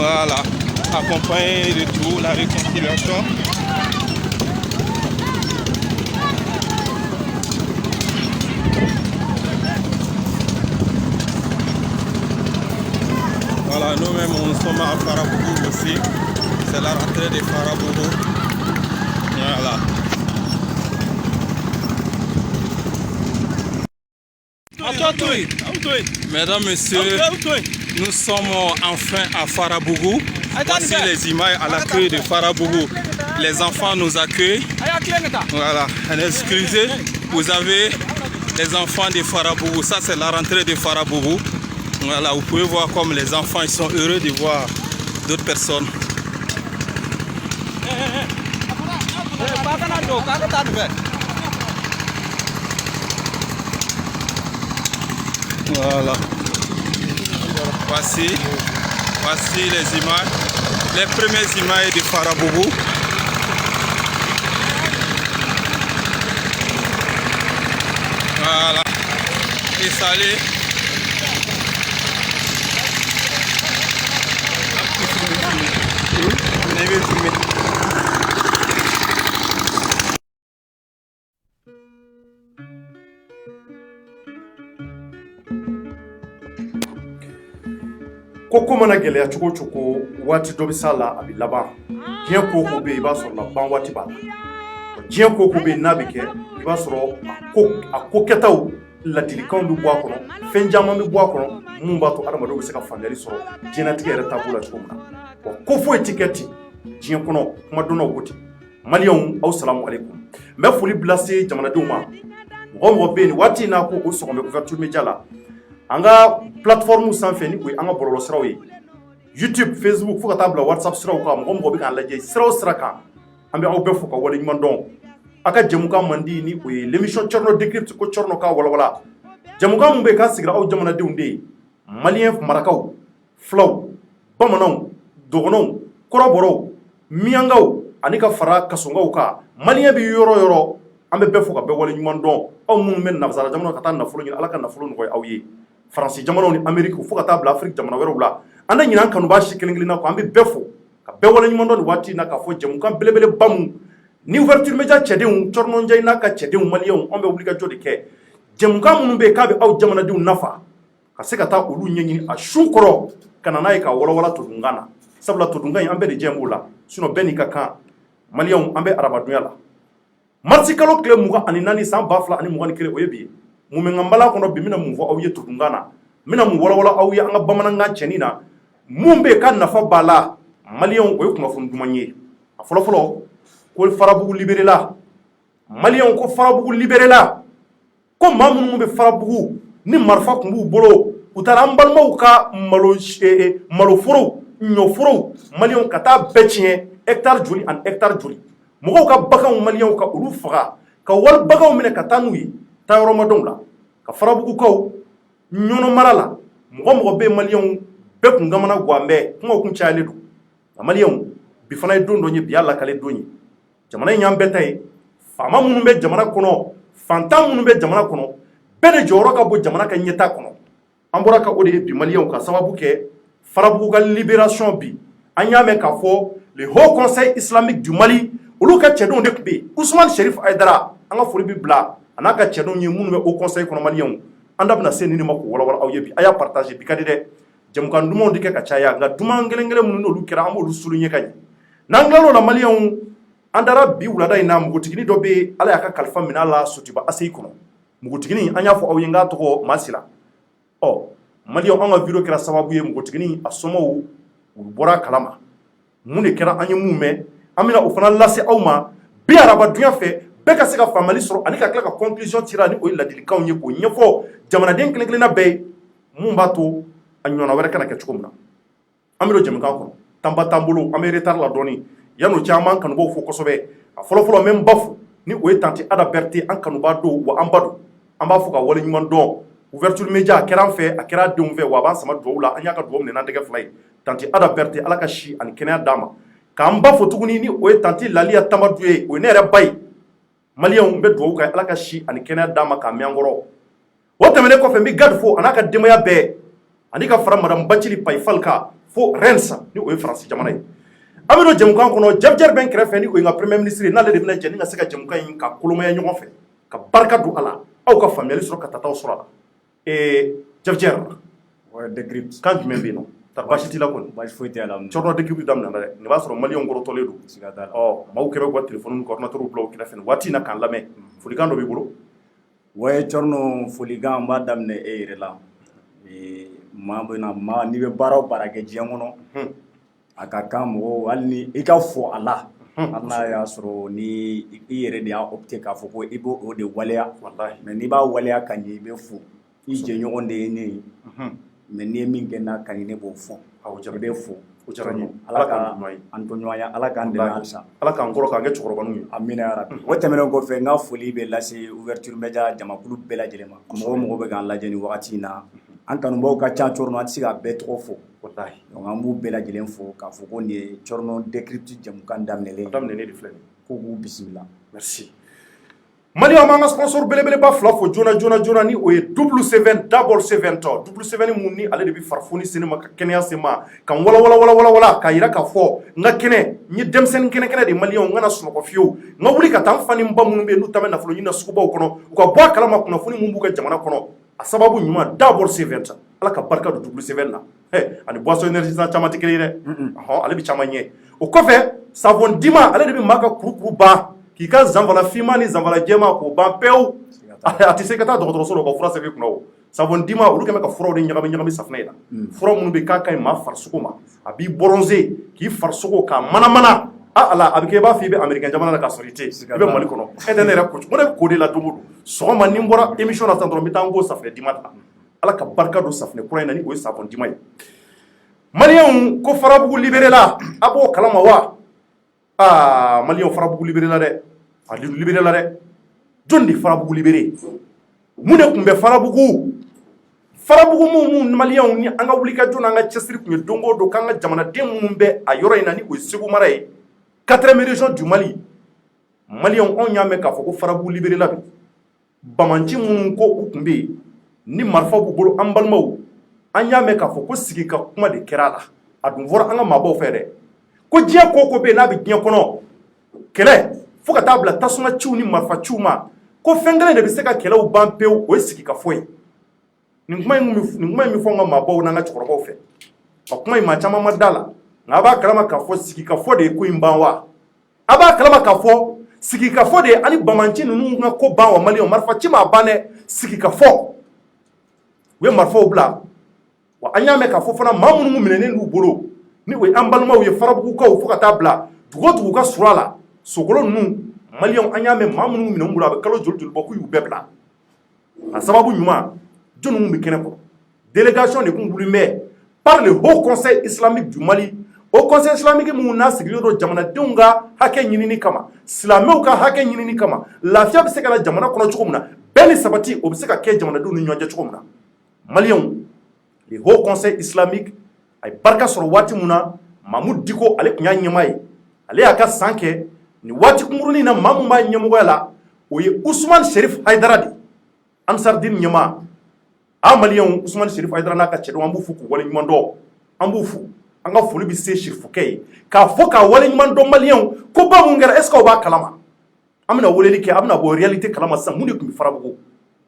Voilà, accompagner de tout la réconciliation. Voilà, nous-mêmes nous sommes à Farabougou aussi. C'est la rentrée de Farabougou. Voilà. Mesdames, Messieurs, nous sommes enfin à Farabougou. Voici les images à l'accueil de Farabougou. Les enfants nous accueillent. Voilà, excusez, vous avez les enfants de Farabougou. Ça, c'est la rentrée de Farabougou. Voilà, vous pouvez voir comme les enfants ils sont heureux de voir d'autres personnes. Voilà. Voici les images, les premières images de Farabougou. Voilà. Et salut. Koko mana gɛlɛya cogo o cogo waati dɔ bɛ s'a la a bɛ laban diɲɛ ko o ko bɛ yen i b'a sɔrɔ la ban waati b'a la diɲɛ ko o ko bɛ yen n'a bɛ kɛ i b'a sɔrɔ a ko kɛtaw ladilikanw bɛ bɔ a kɔnɔ fɛn caman bɛ bɔ a kɔnɔ mun b'a to adamadenw bɛ se ka faamuyali sɔrɔ diɲɛlatigɛ yɛrɛ taabolo la cogo min na wa ko foyi tɛ kɛ ten diɲɛ kɔnɔ kuma dɔnnaw ko ten maliyɛnw aw salamu aleykum n bɛ foli bila se jamanadenw ma mɔgɔ o mɔgɔ bɛ yen nin waati in n'a ko o sɔgɔmɛ couverture média la an ka plateforme sanfɛ ni o ye an ka bɔlɔlɔ siraw ye YouTube Facebook fo ka taa bila WhatsApp siraw kan mɔgɔ mɔgɔ bɛ k'an lajɛ sira o sira kan an bɛ aw bɛɛ fo ka wale ɲuman dɔn a ka jɛmukan man di ni o ye l'émission Thierno Décrypte ko Thierno ka walawala jɛmukan min bɛ yen k'a sigira aw jamanadenw de ye maliyɛn marakaw fulaw bamananw dɔgɔnɔw kɔrɔbɔrɔw miyankaw ani ka fara kasongaw kan maliyɛn bɛ yɔrɔ o yɔrɔ an bɛ bɛɛ fo ka bɛɛ wale ɲuman dɔn aw minnu bɛ nanzara jamana ka taa nafolo ɲini ala ka nafolo nɔgɔya aw ye Faransi jamanaw ni Amérique fo ka taa bila Afrique jamana wɛrɛw la an na ɲinan kanubaa si kelen kelenna ko an bɛ bɛɛ fo ka bɛɛ wale ɲuman dɔn nin waati in na k'a fɔ jɛmukan belebeleba mun ni ouverture média cɛdenw Thierno Ndiaye n'a ka cɛdenw maliyɛnw an bɛ wuli ka jɔ de kɛ jɛmukan minnu bɛ yen k'a bɛ aw jamanadenw nafa ka se ka taa olu ɲɛɲini a sun kɔrɔ ka na n'a ye ka walawala todunkan na sabula todunkan in an bɛɛ de jɛn b'o la sinon bɛɛ n'i ka kan maliyɛnw an bɛ arabadonya la marisi kalo tile 24 san 2021 o ye bi ye mun bɛ n ka nbala kɔnɔ bi n bɛna mun fɔ aw ye todunkan na n bɛna mun walawala aw ye an ka bamanankan cɛnni na mun bɛ yen ka nafa b'a la maliyɛnw o ye kunnafoni duman ye a fɔlɔfɔlɔ ko Farabugu libéré la maliyɛnw ko Farabugu libéré la ko maa minnu bɛ Farabugu ni marifa tun b'u bolo u taara an balimaw ka maloforow ɲɔforow maliyɛnw ka taa bɛɛ tiɲɛ hectare joli ani hectare joli mɔgɔw ka baganw maliyɛnw ka olu faga ka wari baganw minɛ ka taa n'u ye taayɔrɔmadenw la ka Farabugukaw ɲɔnɔ mara la mɔgɔ mɔgɔ bɛ maliyɛnw bɛɛ kun kamana gan bɛɛ kumaw kun cayalen don nka maliyɛnw bi fana ye don dɔ ye bi y'a lakale don ye jamana in y'an bɛɛ ta ye faama minnu bɛ jamana kɔnɔ fantan minnu bɛ jamana kɔnɔ bɛɛ de jɔyɔrɔ ka bɔ jamana ka ɲɛta kɔnɔ an bɔra ka o de ye bi maliyɛnw ka sababu kɛ Farabugu ka libération bi an y'a mɛn k'a fɔ le haut conseil islamique du Mali olu ka cɛdenw de tun bɛ yen Ousmane Cherif Aidara an ka foli bi bila a n'a ka cɛdenw ye minnu bɛ haut conseil kɔnɔ maliyɛnw an da bɛna se nin ma k'o walawala aw ye bi a y'a partager bi ka di dɛ jɛmukan dumanw de kɛ ka caya nka duman kelen kelen minnu n'olu kɛra an b'olu souligner ka ɲɛ n'an tilal'o la maliyɛnw an dara bi wulada in na mugutigini dɔ bɛ yen ala y'a ka kalifa minɛ a la Sotiba Aseyi kɔnɔ mugutigini an y'a fɔ aw ye n k'a tɔgɔ Masira maliyɛnw an ka video kɛra sababu ye mugutigini a somɔgɔw u bɔra a kalama mun de kɛra an ye mun mɛn an bɛna o fana lase aw ma bi arabadonya fɛ bɛɛ ka se ka faamuyali sɔrɔ ani ka tila ka conclusion tira ni o ye ladilikanw ye k'o ɲɛfɔ jamanaden kelen kelenna bɛɛ ye mun b'a to a ɲɔgɔnna wɛrɛ kana kɛ cogo min na an bɛ don jɛmukan kɔnɔ tanba t'an bolo an bɛ retard la dɔɔni yan'o cɛ an b'an kanubaw fo kosɛbɛ a fɔlɔfɔlɔ n bɛ n ba fo ni o ye tanti Ada Berté an kanubaa don wa an ba don an b'a fɔ ka wale ɲuman dɔn ouverture média a kɛra an fɛ a kɛra denw fɛ wa a b'an sama dugawu la an y'a ka dugawu minɛ n'an tɛgɛ fila ye tanti Ada Berté ala ka si ani kɛnɛya d'a ma k'an ba fo tuguni ni o ye tanti Laliya Tamadu ye o ye ne yɛrɛ ba ye maliyɛnw n bɛ dugawu kɛ ala ka si ani kɛnɛya d'a ma k'a mɛn an kɔrɔ o tɛmɛnen kɔfɛ n bɛ Gade fo a n'a ka denbaya bɛɛ ani ka fara madame Bacili Payi Fal kan fo Rennes ni o ye France jamana ye amino jamukan kono jabjar ben kɛrɛfɛ ni o ye premier ministre n'ale de bɛna jɛ ni ka se ka jamukan in ka kolomaya ɲɔgɔn fɛ ka barika don ala aw ka faamuyali sɔrɔ ka tataw sɔrɔ la jabjar ouais décrypte kan jumɛn bɛ yen nɔ ta baasi t'i la kɔni baasi foyi tɛ la cɔrɔ décrypte daminɛ dɛ nin b'a sɔrɔ maliyɛnw kɔrɔtɔlen don siga t'a la maaw kɛ bɛ ka téléphone ni ordinateur bila o kɛrɛfɛ nin waati in na k'an lamɛn folikan dɔ b'i bolo ouais Thierno folikan n b'a daminɛ e yɛrɛ la maa n'i bɛ baara o baara kɛ diɲɛ kɔnɔ a ka kan mɔgɔw hali ni i ka fɔ a la hali n'a y'a sɔrɔ ni i yɛrɛ de y'a opté k'a fɔ ko i b'o o de waleya mais n'i b'a waleya ka ɲɛ i bɛ fo i jɛɲɔgɔn de ye ne ye mais n'i ye min kɛ n'a ka ɲi ne b'o fɔ i bɛ fo o diyara n ye ala ka an to ɲɔgɔnya ala k'an dɛmɛ halisa ala k'an kɔrɔ k'an kɛ cɛkɔrɔbaninw ye amina yarabi o tɛmɛnen kɔfɛ n ka foli bɛ lase ouverture media jamakulu bɛɛ lajɛlen ma mɔgɔ bɛ k'an lajɛ nin wagati in na an kanubaw ka ca Thierno an tɛ se ka bɛɛ tɔgɔ fɔ donc an b'u bɛɛ lajɛlen fo k'a fɔ ko nin ye Thierno décrypte jamukan daminɛlen de filɛ nin ko k'u bisimila merci Maliyɛnw b'an ka sponsor belebeleba fila fo joona ni o ye W7 Double 7 tɔ W7 mun ni ale de bɛ farifoni se ne ma ka kɛnɛya se ma ka n walawala k'a yira k'a fɔ n ka kɛnɛ n ye denmisɛnnin kɛnɛ de maliyɛnw n kana sunɔgɔ fiyewu n ka wuli ka taa n fa ni n ba minnu bɛ yen n'u ta bɛ nafolo ɲini na sugubaw kɔnɔ u ka bɔ a kalama kunnafoni mun b'u ka jamana kɔnɔ a sababu ɲuman Double 7 ala ka barika don W7 na ani boisson énergisant caman tɛ kelen ye dɛ ale bɛ caman ɲɛ o kɔfɛ savon dima ale de bɛ maa ka kurukuru ban k'i ka zanfala finman ni zanfala jɛma k'o ban pewu a tɛ se ka taa dɔgɔtɔrɔso la u ka fura sɛbɛn i kunna o savon dima olu kɛn bɛ ka furaw de ɲagami safunɛ in na fura minnu bɛ k'a ka ɲi maa farisogo ma a b'i bronzer k'i farisogo k'a manamana ala a bɛ kɛ i b'a fɔ i bɛ Américain jamana la k'a sɔrɔ i tɛ i bɛ Mali kɔnɔ e tɛ ne yɛrɛ coach ko ne bɛ k'o de la don o don sɔgɔma ni n bɔra émission na sisan dɔrɔn n bɛ taa n ko safunɛ dima ta ala ka barika don safunɛ kura in na ni o ye savon dima ye maliyɛnw ko farabugu libéré la a b'o kalama wa maliyɛnw farabugu libéré la dɛ a libéré la dɛ jɔn de farabugu libéré mun de tun bɛ farabugu mun maliyɛnw ni an ka wuli ka jɔ n'an ka cɛsiri tun ye don o don k'an ka jamanaden minnu bɛ a yɔrɔ in na ni o ye Segu mara ye 4e région du Mali maliyɛnw anw y'a mɛn k'a fɔ ko farabugu libéré la bi bamanci minnu ko u tun bɛ yen ni marifa b'u bolo an balimaw an y'a mɛn k'a fɔ ko sigi ka kuma de kɛra a la a dun fɔra an ka maabaw fɛ dɛ ko diɲɛ ko o ko bɛ yen n'a bɛ diɲɛ kɔnɔ kɛlɛ fo ka taa bila tasuma ciw ni marifa ciw ma ko fɛn kelen de bɛ se ka kɛlɛw ban pewu o ye sigi ka fɔ ye nin kuma in bɛ fɔ an ka maabaw n'an ka cɛkɔrɔbaw fɛ a kuma in maa caman ma da la nka a b'a kalama k'a fɔ sigi ka fɔ de ye ko in ban wa a b'a kalama k'a fɔ sigi ka fɔ de ye ani bamanci ninnu ka ko ban wa maliyɛnw marifa ci m'a ban dɛ sigi ka fɔ u ye marifaw bila wa an y'a mɛn k'a fɔ fana maa minnu minɛnen d'u bolo ni o ye an balimaw ye farabugukaw fo ka taa bila dugu o dugu ka surun a la sogolo ninnu maliyɛnw an y'a mɛn maa minnu minɛ bolo a bɛ kalo joli bɔ k'u y'u bɛɛ bila a sababu ɲuman jɔn ninnu bɛ kɛnɛ kɔrɔ délégation de tun wulilen bɛ par le haut conseil islamique du Mali o conseil islamique minnu n'a sigilen don jamanadenw ka hakɛ ɲinini kama silamɛw ka hakɛ ɲinini kama lafiya bɛ se ka na jamana kɔnɔ cogo min na bɛɛ ni sabati o bɛ se ka kɛ jamanadenw ni ɲɔgɔn cɛ cogo min na maliyɛnw le haut conseil islamique a ye barika sɔrɔ waati min na Mamudu Diko ale tun y'a ɲɛmaa ye ale y'a ka san kɛ ni waati kunkurunin na maa min b'a ɲɛmɔgɔya la o ye Usumani Serif Hayidara de Ansardine ɲɛmaa maliyɛnw Usumani Serif Hayidara n'a ka cɛdenw an b'u fo k'u waleɲuman dɔn an b'u fo an ka foli bɛ se Serifukɛ ye k'a fɔ k'a waleɲuman dɔn maliyɛnw ko ba mun kɛra est ce que o b'a kalama an bɛna weleli kɛ an bɛna bɔ réalité kalama sisan mun de tun bɛ farabugu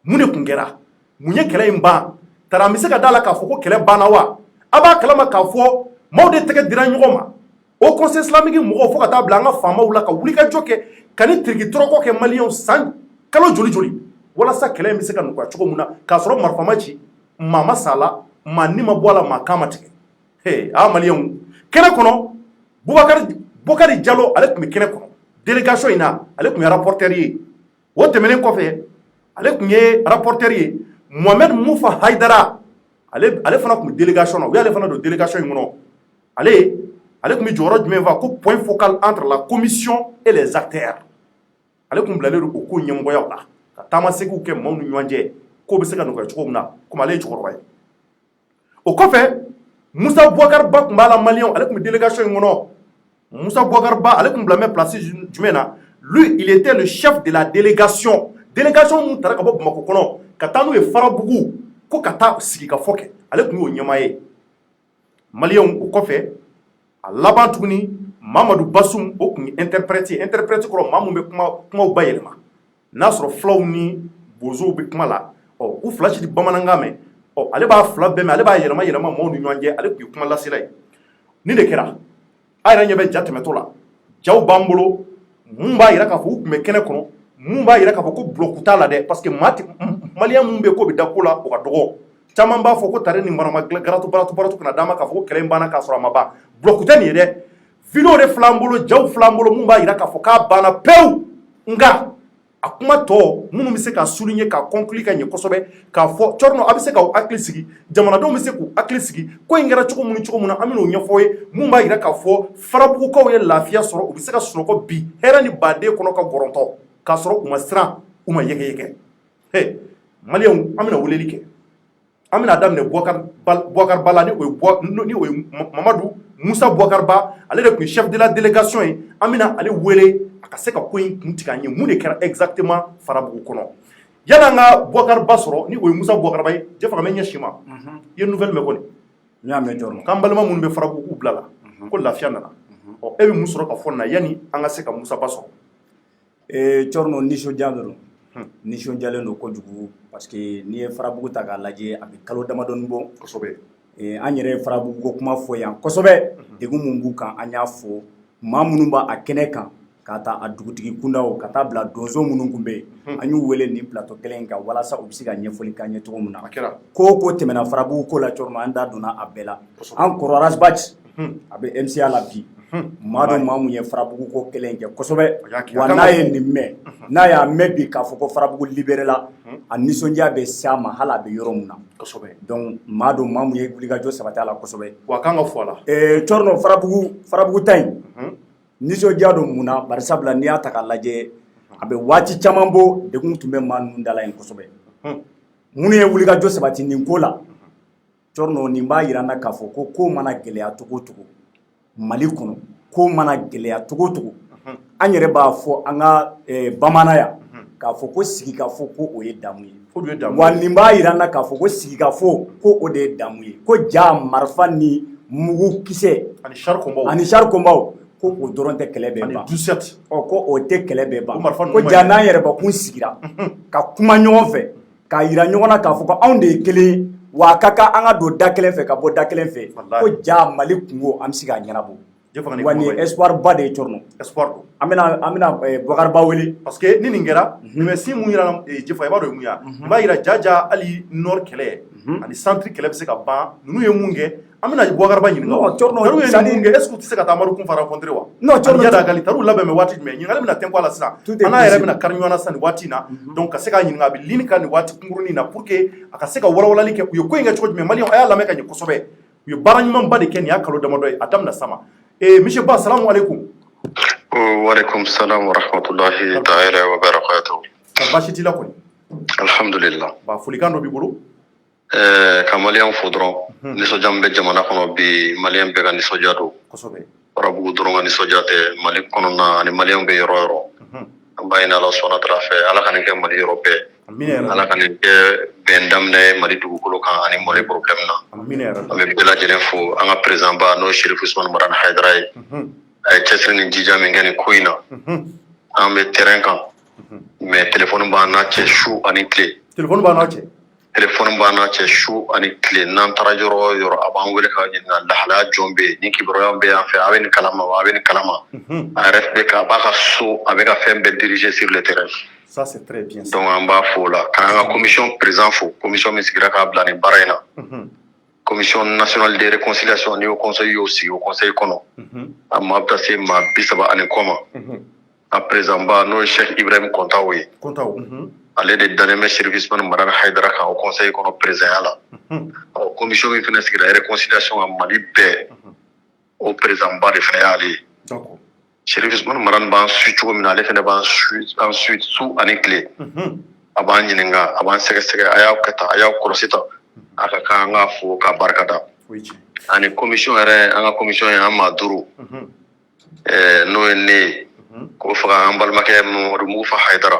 mun de tun kɛra mun ye kɛlɛ in ban tara an bɛ se ka da la k'a fɔ ko kɛlɛ banna wa a b'a kalama k'a fɔ maaw de tɛgɛ dira ɲɔgɔn ma o conseil islamique mɔgɔw fo ka taa bila an ka faamaw la ka wuli ka jɔ kɛ ka ni tiriki tɔrɔkɔ kɛ maliyɛnw san kalo joli walasa kɛlɛ in bɛ se ka nɔgɔya cogo min na k'a sɔrɔ marifa ma ci maa ma sa la maa ni ma bɔ a la maa kan ma tigɛ maliyɛnw kɛnɛ kɔnɔ Bukari Jalo ale tun bɛ kɛnɛ kɔnɔ délégation in na ale tun ye rapporteur ye o tɛmɛnen kɔfɛ ale tun ye rapporteur ye Mohamed Mufa Hayidara ale fana tun bɛ délégation na u y'ale fana don délégation in kɔnɔ ale tun bɛ jɔyɔrɔ jumɛn fa ko point focal entre la commission et les acteurs ale tun bilalen don o ko ɲɛmɔgɔyaw la ka taamasegiw kɛ maaw ni ɲɔgɔn cɛ k'o bɛ se ka nɔgɔya cogo min na komi ale ye cɛkɔrɔba ye o kɔfɛ Musa Bouakar Ba tun b'a la maliyɛnw ale tun bɛ délégation in kɔnɔ Musa Bouakar Ba ale tun bilamɛ place jumɛn na lui il était le chef de la délégation mun taara ka bɔ Bamako kɔnɔ ka taa n'u ye Farabugu ko ka taa sigi ka fɔ kɛ ale tun y'o ɲɛmaa ye maliyɛnw o kɔfɛ a laban tuguni Mamadu Basum o kun interprète kɔrɔ maa mun bɛ kumaw bayɛlɛma n'a sɔrɔ fulaw ni bozow bɛ kuma la u fila si tɛ bamanankan mɛn ale b'a fila bɛɛ mɛn ale b'a yɛlɛma maaw ni ɲɔgɔn cɛ ale tun ye kuma lasela ye ni de kɛra a yɛrɛ ɲɛ bɛ ja tɛmɛtɔ la jaw b'an bolo mun b'a yira k'a fɔ u tun bɛ kɛnɛ kɔnɔ mun b'a yira k'a fɔ ko bloc t'a la dɛ parce que maliyɛn mun bɛ yen k'o bɛ da ko la o ka dɔgɔ caman b'a fɔ ko tare ni marama garatu kana d'a ma k'a fɔ ko kɛlɛ in banna k'a sɔrɔ a ma ban bloc tɛ nin ye dɛ video de fil'an bolo jaw fil'an bolo mun b'a yira k'a fɔ k'a banna pewu nka a kuma tɔ minnu bɛ se ka souligner ka conclure ka ɲɛ kosɛbɛ k'a fɔ Cɔrɔnɔ a bɛ se k'aw hakili sigi jamanadenw bɛ se k'u hakili sigi ko in kɛra cogo min na an bɛ n'o ɲɛfɔ ye mun b'a yira k'a fɔ farabugukaw ye lafiya sɔrɔ u bɛ se ka sunɔgɔ bi hɛrɛ ni baden kɔnɔ ka gɔrɔntɔ k'a sɔrɔ u ma siran u ma yɛgɛyɛgɛ maliyɛnw an bɛna weleli kɛ an bɛna daminɛ Boubacar Ba la ni o ye Mamadu Musa Boubacar Ba ale de tun ye chef de la délégation ye an bɛna ale wele a ka se ka ko in kun tigɛ an ye mun de kɛra exactement Farabugu kɔnɔ yan'an ka Boubacar Ba sɔrɔ ni o ye Musa Boubacar Ba ye Jɛfa ka mɛ ɲɛsin ma i ye nouvelle mɛn kɔni n y'a mɛn Cɔrɔnɔ k'an balima minnu bɛ Farabugu k'u bila la ko lafiya nana e bɛ mun sɔrɔ ka fɔ nin na yanni an ka se ka Musa Ba sɔrɔ Cɔrɔnɔ nisɔndiya don nisɔndiyalen don kojugu parce que n'i ye Farabugu ta k'a lajɛ a bɛ kalo damadɔni bɔ kosɛbɛ an yɛrɛ ye Farabugu ko kuma fɔ yan kosɛbɛ degun mun b'u kan an y'a fɔ maa minnu b'a kɛnɛ kan ka taa a dugutigi kundaw ka taa bila donso minnu kun bɛ yen an y'u wele nin plateau kelen in kan walasa u bɛ se ka ɲɛfɔli k'an ye cogo min na ko tɛmɛna Farabugu ko la Cɔrɔnɔ an da donna a bɛɛ la an kɔrɔ Rasbach a bɛ MCA la bi maa dɔ maa mun ye Farabugu ko kelen kɛ kosɛbɛ wa n'a ye nin mɛn n'a y'a mɛn bi k'a fɔ ko Farabugu libéré la a nisɔndiya bɛ s'a ma hali a bɛ yɔrɔ min na donc maa dɔ maa mun ye wulikajɔ sabati a la kosɛbɛ wa kan ka fɔ a la Cɔrɔnɔ Farabugu ta in nisɔndiya don mun na bari sabula n'i y'a ta k'a lajɛ a bɛ waati caman bɔ degun tun bɛ maa ninnu da la yen kosɛbɛ minnu ye wulikajɔ sabati nin ko la Cɔrɔnɔ nin b'a yira an na k'a fɔ ko mana gɛlɛya cogo o cogo Mali kɔnɔ ko mana gɛlɛya cogo o cogo an yɛrɛ b'a fɔ an ka bamanan yan k'a fɔ ko sigikafɔ ko o ye damu ye wa nin b'a yira an na k'a fɔ ko sigikafɔ ko o de ye damu ye ko ja marifa ni mugu kisɛ ani char combat ko o dɔrɔn tɛ kɛlɛ bɛɛ ban ko o tɛ kɛlɛ bɛɛ ban ko ja n'an yɛrɛbakun sigira ka kuma ɲɔgɔn fɛ k'a yira ɲɔgɔn na k'a fɔ ko anw de ye kelen wa a ka kan an ka don da kelen fɛ ka bɔ da kelen fɛ ko ja Mali kungo an bɛ se k'a ɲɛnabɔ wa nin ye espoir ba de ye Cɔrɔnɔ espoir don an bɛna Boubacar Ba wele parce que ni nin kɛra si mun yira Jɛfa i b'a dɔn ye mun ye n b'a yira jaja hali nord kɛlɛ ani centre kɛlɛ bɛ se ka ban ninnu ye mun kɛ an bɛna Boubacar Ba ɲininka Cɔrɔnɔ ye mun kɛ est ce que u tɛ se ka taa Amadu Kunfara rencontrer wa non Cɔrɔnɔ yada gali taru labɛn bɛ waati jumɛn ɲininkali bɛna tɛnku a la sisan an n'a yɛrɛ bɛna kari ɲɔgɔn na sisan nin waati in na donc ka se k'a ɲininka a bɛ lini ka nin waati kunkurunin na pour que a ka se ka walawalali kɛ u ye ko in kɛ cogo jumɛn maliyɛnw a y'a lamɛn ka ɲɛ kosɛbɛ u ye baara ɲumanba de kɛ nin y'a kalo damadɔ ye a daminɛ sama monsieur Ba salamu aleykum wa aleykum salam wa rahmatulahi ta'ala wa barakatuh ka baasi t'i la kɔni alhamdulillah ba folikan dɔ b'i bolo ka maliyɛnw fo dɔrɔn nisɔndiya min bɛ jamana kɔnɔ bi maliyɛn bɛɛ ka nisɔndiya don Farabugu dɔrɔn ka nisɔndiya tɛ Mali kɔnɔna ani maliyɛnw bɛ yɔrɔ yɔrɔ an b'a ɲini Ala sɔnna tara fɛ Ala ka nin kɛ Mali yɔrɔ bɛɛ Ala ka nin kɛ bɛn daminɛ Mali dugukolo kan ani Mali problème na an bɛ bɛɛ lajɛlen fo an ka président ba n'o ye Sheriff Usmane Marane Hayidara ye a ye cɛsiri ni jija min kɛ nin ko in na an bɛ terrain kan mais téléphone b'an n'a cɛ su ani tile téléphone b'an n'a cɛ téléphone b'an n'a cɛ su ani tile n'an taara yɔrɔ o yɔrɔ a b'an wele k'a ɲininka lahalaya jɔn bɛ yen ni kibaruya bɛ yan fɛ a bɛ nin kalama wa a bɛ nin kalama a yɛrɛ bɛ a b'a ka so a bɛ ka fɛn bɛɛ diriger sur le terrain ça c'est très bien donc an b'a fo o la k'an ka commission président fo commission min sigira k'a bila nin baara in na commission nationale de réconciliation ni o conseil y'o sigi o conseil kɔnɔ a maa bɛ taa se maa 30 ani kɔ ma a président ba n'o ye Cheikh Ibrahim Kontaw ye ale de dalen bɛ Sheriff Usmane Marane Hayidara kan o conseil kɔnɔ présidenya la commission min fana sigira réconciliation ka Mali bɛɛ o président ba de fana y'ale ye Sheriff Usmane Marane b'an su cogo min na ale fana b'an su su ani tile a b'an ɲininka a b'an sɛgɛsɛgɛ a y'aw kɛ tan a y'aw kɔlɔsi tan a ka kan an k'a fo k'a barika da ani commission yɛrɛ an ka commission ye an maa 5 n'o ye ne ye k'o faga an balimakɛ Mamadu Mugufa Hayidara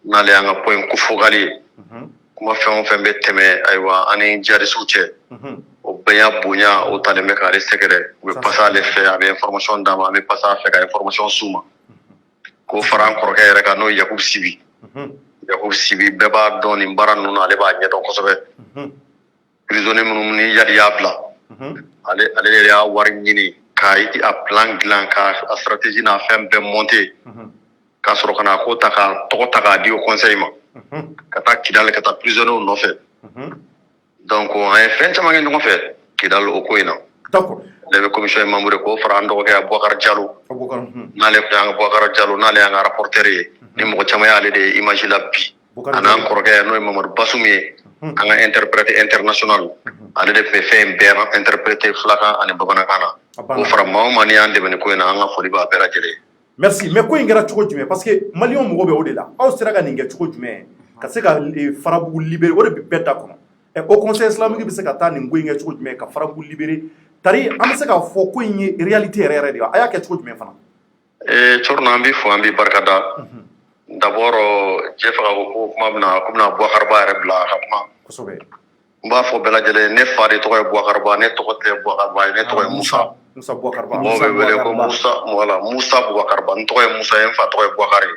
n'ale y'an ka point kofɔgali ye kuma fɛn o fɛn bɛ tɛmɛ ayiwa ani jihadistes cɛ o bɛɛ bɛnya bonya o talen bɛ k'ale sɛgɛrɛ u bɛ pasa ale fɛ a bɛ information d'a ma an bɛ pasa a fɛ ka information s'u ma k'o fara an kɔrɔkɛ yɛrɛ kan n'o ye Yakubu Sibi Yakubu Sibi bɛɛ b'a dɔn nin baara ninnu na ale b'a ɲɛdɔn kosɛbɛ prisonnier minnu ni Yadi y'a bila ale yɛrɛ y'a wari ɲini k'a plan dilan k'a stratégie n'a fɛn bɛɛ monter k'a sɔrɔ ka na ko ta ka tɔgɔ ta k'a di au conseil ma ka taa Kidali ka taa prisonniers nɔfɛ donc an ye fɛn caman kɛ ɲɔgɔn fɛ Kidali o ko in na d'accord ale bɛ commission membre k'o fara an dɔgɔkɛ Abubakar Jalo n'ale tun y'an ka Abubakar Jalo n'ale y'an ka rapporteur ye ni mɔgɔ caman y'ale de ye image la bi a n'an kɔrɔkɛ n'o ye Mamadu Basum ye an ka interprète international ale de tun bɛ fɛn bɛɛ interpréter fulakan ani bamanankan na k'o fara maa o maa ni y'an dɛmɛ nin ko in na an ka foli b'a bɛɛ lajɛlen. Merci mais ko in kɛra cogo jumɛn parce que maliyɛnw mago bɛ o de la aw sera ka nin kɛ cogo jumɛn ka se ka Farabugu libérer o de bɛ bɛɛ da kɔnɔ o conseil islamique bɛ se ka taa nin ko in kɛ cogo jumɛn ka Farabugu libérer tari an bɛ se k'a fɔ ko in ye réalité yɛrɛ yɛrɛ de wa a y'a kɛ cogo jumɛn fana. Corona an b'i fo an b'i barika da d'abord jɛ faga ko kuma bɛna ko bɛna Bubakari Ba yɛrɛ bila a ka kuma kosɛbɛ n b'a fɔ bɛɛ lajɛlen ne fa de tɔgɔ ye Bubakari Ba ne tɔgɔ tɛ Bubakari Ba ye ne tɔgɔ ye Musa Bubakari Ba mɔgɔw bɛ wele ko Musa Bubakari Ba n tɔgɔ ye Musa ye n fa tɔgɔ ye Bubakari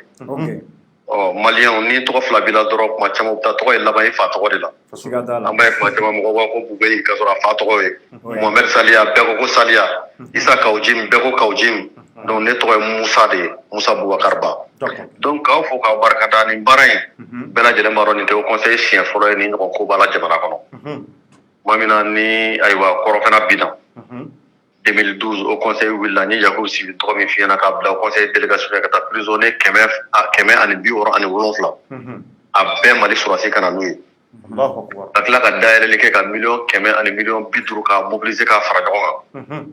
maliyɛnw ni tɔgɔ fila b'i la dɔrɔn kuma caman u bɛ taa tɔgɔ ye laban i fa tɔgɔ de la an b'a ye kuma caman mɔgɔw b'a ko Bubey k'a sɔrɔ a fa tɔgɔ ye Mohamed Saliya bɛɛ ko Saliya Isa Kawjim bɛɛ ko Kawjim donc ne tɔgɔ ye Musa de ye Musa Bubakari Ba donc k'aw fo k'aw barikada nin baara in bɛɛ lajɛlen b'a dɔn nin tɛ o conseil siɲɛ fɔlɔ ye ni ɲɔgɔn ko b'a la jamana kɔnɔ tuma min na ni ayiwa kɔrɔfɛna binna 2012 au conseil wulila n ye Yakubu Sibi tɔgɔ min f'i ɲɛna k'a bila au conseil délégation ka taa prisonnier 167 a bɛɛ Mali surasi ka na n'u ye ka tila ka dayɛlɛli kɛ ka 100 ani 50 k'a mobiliser k'a fara ɲɔgɔn kan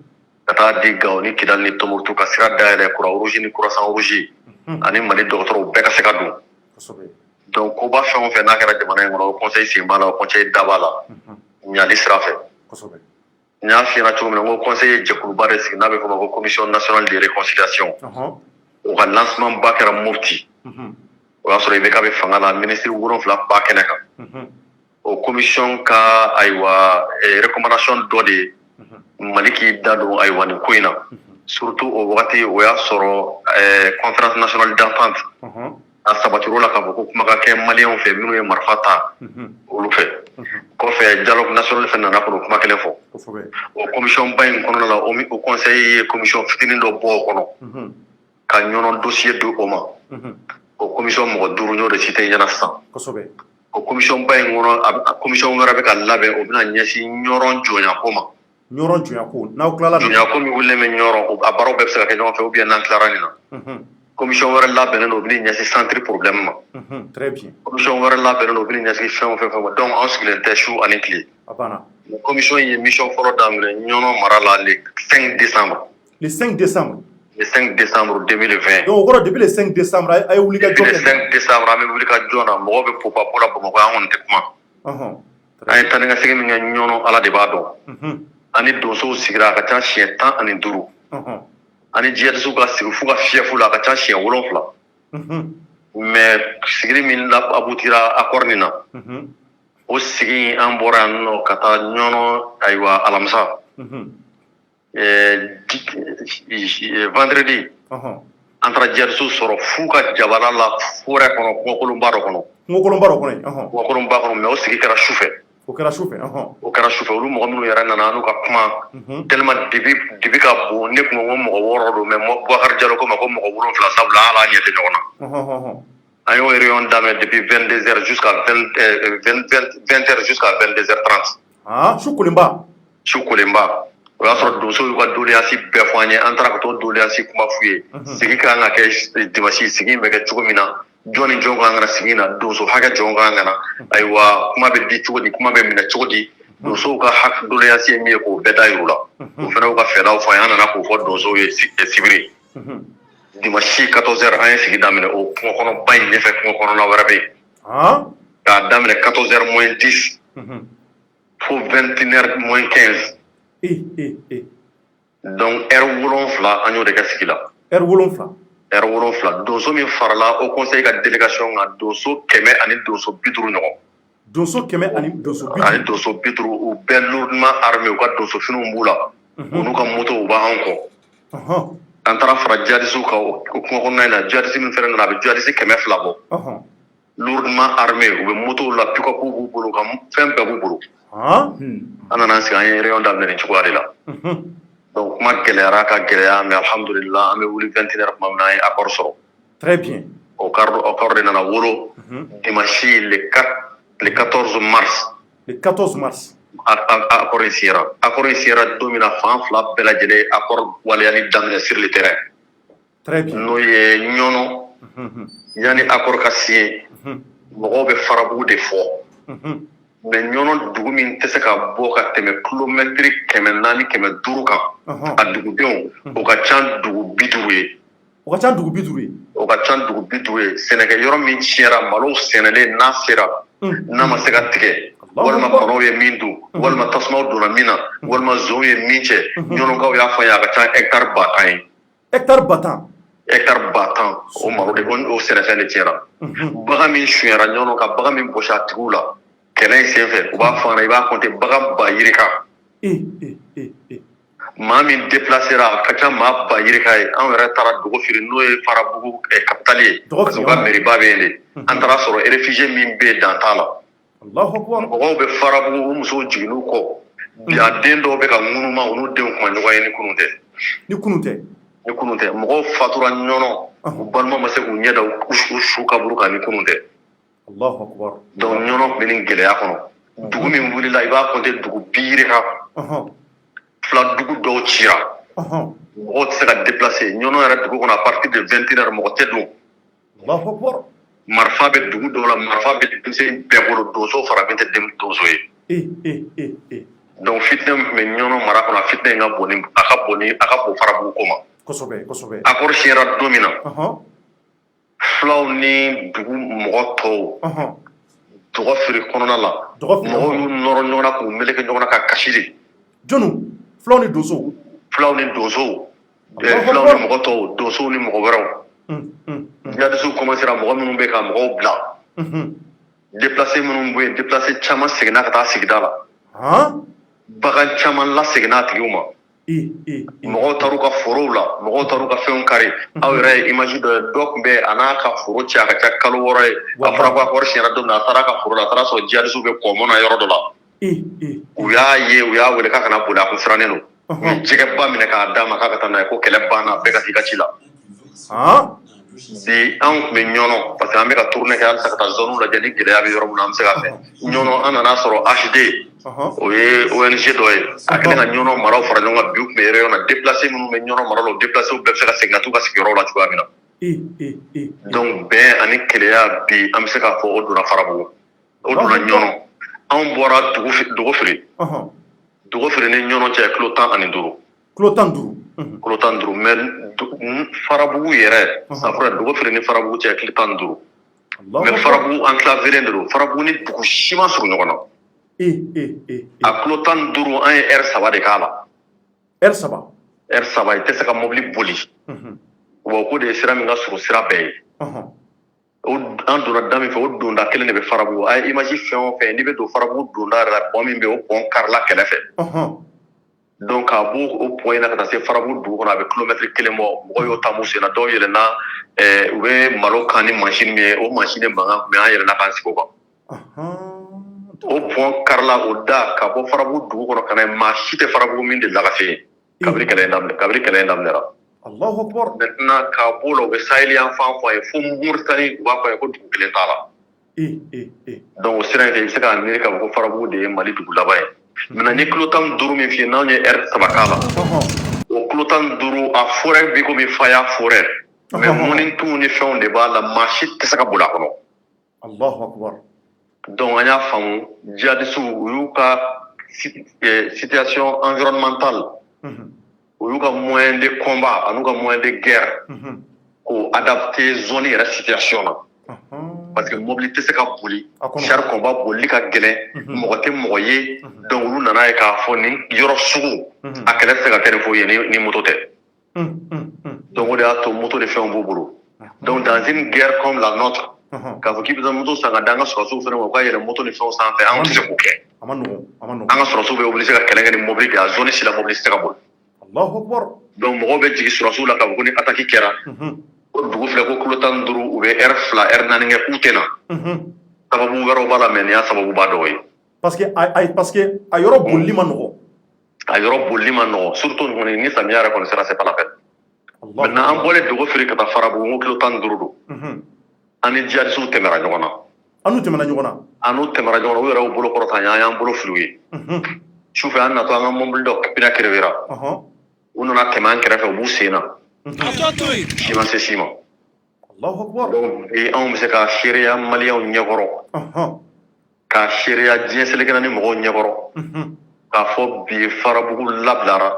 ka taa di Gao ni Kidali ni Tombouctou ka sira dayɛlɛ Croix Rouge ni Croissant Rouge ani Mali dɔgɔtɔrɔw bɛɛ ka se ka don donc koba fɛn o fɛn n'a kɛra jamana in kɔnɔ o conseil sen b'a la o conseil da b'a la ɲali sira fɛ n y'a f'i ɲɛna cogo min na n ko conseil ye jɛkuluba de sigi n'a bɛ fɔ o ma ko commission nationale de réconciliation o ka lancement ba kɛra Mopti o y'a sɔrɔ IBK bɛ fanga la ministre 7 ba kɛnɛ kan o commission ka ayiwa recommandation dɔ de ye Mali k'i da don ayiwa nin ko in na surtout o wagati o y'a sɔrɔ conférence nationale d'entente a sabatir'o la k'a fɔ ko kuma ka kɛ maliyɛnw fɛ minnu ye marifa ta olu fɛ kɔfɛ dialogue national fɛ nana k'o kuma kelen fɔ o commission ba in kɔnɔna la o conseil ye commission fitinin dɔ bɔ o kɔnɔ ka ɲɔnɔ dossier di o ma o commission mɔgɔ 5 y'o de cité ɲɛna sisan o commission ba in kɔnɔ commission wɛrɛ bɛ ka labɛn o bɛna ɲɛsin ɲɔrɔn jɔnyako ma ɲɔrɔn jɔnyako n'aw tilala jɔnyako min wulilen bɛ ɲɔrɔn a baaraw bɛɛ bɛ se ka kɛ ɲɔgɔn fɛ ou bien n'an tilara nin na commission wɛrɛ labɛnnen don o bɛ ɲɛsin centre problème ma commission wɛrɛ labɛnnen don o bɛ ɲɛsin fɛn o fɛn ma donc anw sigilen tɛ su ani tile commission in ye mission fɔlɔ daminɛ ɲɔnɔ mara la le 5 décembre le 5 décembre le 5 décembre 2020 donc o kɔrɔ depuis le 5 décembre a ye wuli ka jɔ depuis le 5 décembre an bɛ wuli ka jɔ na mɔgɔw bɛ popo la Bamakɔ an kɔni tɛ kuma an ye taa ni ka segin min kɛ ɲɔnɔ Ala de b'a dɔn ani donsow sigira a ka ca siɲɛ 15 ani jihadistes ka sigi f'u ka fiyɛ fu la a ka ca siɲɛ 7 mais sigili min abutira accord nin na o sigi an bɔra yan nɔ ka taa ɲɔnɔ ayiwa alamisa vendredi an taara jihadistes sɔrɔ f'u ka jabala la forêt kɔnɔ kungokolonba dɔ kɔnɔ kungokolonba kɔnɔ mais o sigi kɛra sufɛ o kɛra sufɛ olu mɔgɔ minnu yɛrɛ nana an n'u ka kuma tellement dibi ka bon ne kun ko mɔgɔ 6 don mais Bubakari Jalo ko ma ko mɔgɔ 7 sabula ala ɲɛ tɛ ɲɔgɔn na an y'o réunion daminɛ depuis 22h jusqu'à 20h jusqu'à 22h30 su kolenba o y'a sɔrɔ donsow y'u ka doléance bɛɛ fɔ an ye an taara ka t'o doléance kuma f'u ye sigi ka kan ka kɛ dimanche sigi bɛ kɛ cogo min na jɔn ni jɔn ka kan ka sigi na donso hakɛ jɔn ka kan ka na ayiwa kuma bɛ di cogo di kuma bɛ minɛ cogo di donsow ka doléance ye min ye k'o bɛɛ da yir'u la o fana y'u ka fɛɛrɛw fɔ an ye an nana k'o fɔ donsow ye sibiri dimanche 14h an ye sigi daminɛ o kungo kɔnɔ ba in ɲɛfɛ kungo kɔnɔna wɛrɛ bɛ yen k'a daminɛ 14h moins 10 fo 21h moins 15 donc heure 7 an y'o de kɛ sigi la heure 7 donso min farala o conseil ka délégation kan donso 100 ani donso 50 ɲɔgɔn donso kɛmɛ ani donso bi ani donso 50 u bɛɛ lourdement armé u ka donso finiw b'u la u n'u ka moto u b'an kɔ an taara fara jihadistes kan o kungo kɔnɔna in na jihadiste min fɛnɛ nana a bɛ jihadiste 200 bɔ lourdement armé u bɛ motow la pick-up b'u bolo ka fɛn bɛɛ b'u bolo an nana sigi an ye réunion daminɛ nin cogoya de la donc kuma gɛlɛyara ka gɛlɛya mais alhamdulillah an bɛ wuli 21h tuma min na an ye accord sɔrɔ très bien o accord de nana wolo dimanche le 14 mars le 14 mars accord in sigira don min na fan fila bɛɛ lajɛlen accord waleyali daminɛ sur le terrain très bien n'o ye ɲɔnɔ yanni accord ka signé mɔgɔw bɛ farabugu de fɔ mais ɲɔnɔ dugu min tɛ se ka bɔ ka tɛmɛ kilomɛtiri 400 500 kan a dugudenw o ka ca dugu 50 ye o ka ca dugu 50 ye o ka ca dugu 50 ye sɛnɛkɛ yɔrɔ min tiɲɛra malo sɛnɛlen n'a sera n'a ma se ka tigɛ walima kɔnɔw ye min dun walima tasumaw donna min na walima nson ye min cɛ ɲɔnɔkaw y'a fɔ a ye a ka ca hectare 1000 ye hectare 1000 hectare 1000 o malo de o sɛnɛfɛn de tiɲɛra bagan min suyara ɲɔnɔ ka bagan min gosi a tigiw la kɛlɛ in senfɛ u b'a fɔ an na i b'a compter bagan 1000 maa min déplacera a ka ca maa 1000 ye an yɛrɛ taara Dogofiri n'o ye Farabugu capitale ye parce que u ka mairie-ba bɛ yen de an taara sɔrɔ réfugié min bɛ yen dan t'a la mɔgɔw bɛ Farabugu u musow jiginn'u kɔ bi a den dɔw bɛ ka ŋunuma u n'u denw kuma ɲɔgɔn ye ni kunun tɛ mɔgɔw fatura ɲɔnɔ u balima ma se k'u ɲɛ da u su kaburu kan ni kunun tɛ donc ɲɔnɔ bɛ nin gɛlɛya kɔnɔ dugu min wulila i b'a compter dugu 50 kan fila dugu dɔw cira mɔgɔw tɛ se ka déplacer ɲɔnɔ yɛrɛ dugu kɔnɔ à partir de 21h mɔgɔ tɛ don marifa bɛ dugu dɔw la marifa bɛ denmisɛnnin bɛɛ bolo donso fara min tɛ donso ye donc fitinɛ min tun bɛ ɲɔnɔ mara kɔnɔ a fitinɛ in ka bon Farabugu ko ma kosɛbɛ accord signera don min na fulaw ni dugu mɔgɔ tɔw Dogofiri kɔnɔna la mɔgɔw y'u nɔrɔ ɲɔgɔn na k'u meleke ɲɔgɔn na ka kasi de jɔnni fulaw ni donsow fulaw ni mɔgɔ tɔw donsow ni mɔgɔ wɛrɛw jihadistes commencera mɔgɔ minnu bɛ ka mɔgɔw bila déplacé minnu bɛ yen déplacé caman seginna ka taa sigida la bagan caman laseginna a tigiw ma mɔgɔw taar'u ka forow la mɔgɔw taar'u ka fɛnw kari aw yɛrɛ ye image dɔ ye dɔ tun bɛ a n'a ka foro cɛ a ka ca kalo 6 ye a fɔra ko accord signera don min na a taara ka foro la a taara sɔrɔ jihadistes bɛ kɔmɔ na yɔrɔ dɔ la u y'a ye u y'a wele k'a kana boli a kun sirannen don u ye jɛgɛba minɛ k'a d'a ma k'a ka taa n'a ye ko kɛlɛ banna bɛɛ ka t'i ka ci la bi an tun bɛ ɲɔnɔ parce que an bɛ ka tournée kɛ halisa ka taa zone lajɛ ni gɛlɛya bɛ yɔrɔ min na an bɛ se ka fɛ ɲɔnɔ an nana sɔrɔ HD o ye ONG dɔ ye a kɛlen ka ɲɔnɔ maraw fara ɲɔgɔn kan bi u tun bɛ réunion na déplacé minnu bɛ ɲɔnɔ mara la o déplacé bɛɛ bɛ se ka segin ka t'u ka sigiyɔrɔw la cogoya min na donc bɛn ani kɛlɛya bi an bɛ se k'a fɔ o donna Farabugu o donna ɲɔnɔ anw bɔra Dogofiri Dogofiri ni ɲɔnɔ cɛ kilo 15 kilo 15 mais Farabugu yɛrɛ safura Dogofiri ni Farabugu cɛ kilo 15 mais Farabugu enclavelen de don Farabugu ni dugu si ma surun ɲɔgɔn na a kilo 15 an ye heure 3 de k'a la heure 3 i tɛ se ka mobili boli wa ko de ye sira min ka surun sira bɛɛ ye an donna da min fɛ o donda kelen de bɛ Farabugu a ye image fɛn o fɛn n'i bɛ don Farabugu donda yɛrɛ la pont min bɛ yen o pont karila kɛlɛ fɛ donc k'a bɔ o pont in na ka taa se Farabugu dugu kɔnɔ a bɛ kilomɛtiri 1 bɔ mɔgɔw y'o ta mun sen na dɔw yɛlɛnna u bɛ malo kan ni mansin min ye o mansin de mankan tun bɛ an yɛlɛnna k'an sigi o kan o pont karila o da ka bɔ Farabugu dugu kɔnɔ ka na maa si tɛ Farabugu min delila ka se yen kabini kɛlɛ in daminɛra maintenant k'a b'o la u bɛ Sahel yan fan fɔ a ye fo Muritani u b'a fɔ a ye ko dugu kelen t'a la donc o sira in fɛ i bɛ se k'a miiri k'a fɔ ko Farabugu de ye Mali dugu laban ye maintenant ni kilo 15 min f'i ye n'anw ye heure 3 k'a la o kilo 15 a forêt bɛ komi Faya forêt mais mɔnnitu ni fɛnw de b'a la maa si tɛ se ka boli a kɔnɔ donc an y'a faamu jihadistes u y'u ka situation environnementale u y'u ka moyen de combat an'u ka moyen de guerre k'o adapter zone yɛrɛ situation na parce que mobili tɛ se ka boli char combat bolili ka gɛlɛn mɔgɔ tɛ mɔgɔ ye donc olu nana ye k'a fɔ nin yɔrɔ sugu a kɛlɛ tɛ se ka kɛ nin foyi ye ni moto tɛ donc o de y'a to moto de fɛnw b'u bolo donc dans une guerre comme la nôtre k'a fɔ k'i bɛ taa moto san ka da an ka sɔrɔsiw fana ma u ka yɛlɛ moto ni fɛnw sanfɛ an tɛ se k'o kɛ an ka sɔrɔsiw bɛ obligé ka kɛlɛ kɛ ni mobili de ye a zone si la mobili tɛ se ka boli donc mɔgɔw bɛ jigin sɔrɔsiw la k'a fɔ ko ni attaque kɛra ko dugu filɛ ko kilo 15 u bɛ heure 2 heure 4 kɛ k'u tɛ na sababu wɛrɛw b'a la mais nin y'a sababuba dɔw ye parce que a yɔrɔ bolili ma nɔgɔ a yɔrɔ bolili ma nɔgɔ surtout ni samiya yɛrɛ kɔni sera c'est pas la peine maintenant an bɔlen dogo firi ka taa Farabugu n ko kilo 15 don an ni djihadistes tɛmɛra ɲɔgɔn na an n'u tɛmɛra ɲɔgɔn na u yɛrɛ y'u bolo kɔrɔta an y'an bolo fili u ye sufɛ an natɔ an ka mobili dɔ pneu crevera u nana tɛmɛ an kɛrɛfɛ u b'u sen na si ma se si ma donc bi anw bɛ se ka seereya maliyɛnw ɲɛkɔrɔ ka seereya diɲɛ selekɛnɛ ni mɔgɔw ɲɛkɔrɔ k'a fɔ bi Farabugu labilara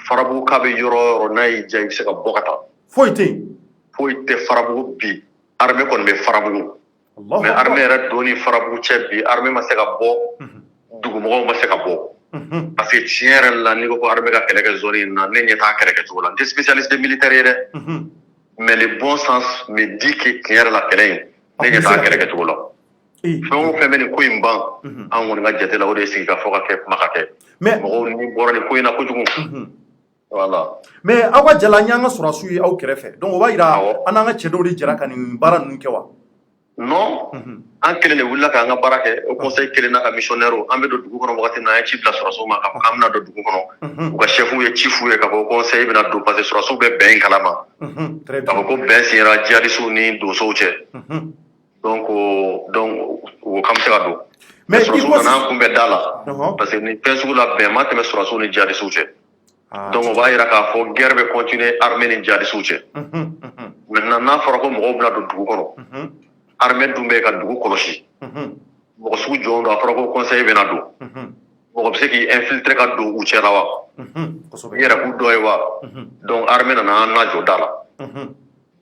Farabugu k'a bɛ yɔrɔ o yɔrɔ n'a y'i diya i bɛ se ka bɔ ka taa foyi tɛ Farabugu bi armée kɔni bɛ Farabugu mais armée yɛrɛ donni Farabugu cɛ bi armée ma se ka bɔ dugumɔgɔw ma se ka bɔ parce que tiɲɛ yɛrɛ la n'i ko ko armée ka kɛlɛ kɛ zone in na ne ɲɛ t'a kɛlɛ kɛcogo la n tɛ spécialiste militaire ye dɛ mais le bon sens me dit que tiɲɛ yɛrɛ la kɛlɛ in ne ɲɛ t'a kɛlɛ kɛcogo la fɛn o fɛn bɛ nin ko in ban an kɔni ka jate la o de ye sigi ka fɔ ka kɛ kuma ka kɛ mɔgɔw ni bɔra nin ko in na kojugu voilà mais aw ka jala y'an ka sɔrɔsiw ye aw kɛrɛfɛ donc o b'a yira an n'an ka cɛ dɔw de jɛra ka nin baara ninnu kɛ wa non an kelen de wulila k'an ka baara kɛ o conseil kelen n'a ka missionnaire an bɛ don dugu kɔnɔ wagati min na an ye ci bila sɔrɔsiw ma k'a fɔ k'an bɛna don dugu kɔnɔ u ka chefw ye ci f'u ye k'a fɔ conseil bɛna don parce que sɔrɔsiw bɛ bɛn in kalama k'a fɔ ko bɛn signera djihadistes ni donsow cɛ donc o k'an bɛ se ka don mais sɔrɔsiw nana an kunbɛn da la parce que ni fɛn sugu la bɛn ma tɛmɛ sɔrɔsiw ni djihadistes cɛ donc o b'a yira k'a fɔ guerre bɛ continuer armée ni djihadistes cɛ maintenant n'a fɔra ko mɔgɔw bɛna don dugu kɔnɔ armée dun bɛ ka dugu kɔlɔsi mɔgɔ sugu jɔn don a fɔra ko conseil bɛna don mɔgɔ bɛ se k'i infiltrer ka don u cɛla wa i yɛrɛ k'u dɔ ye wa donc armée nana an najɔ da la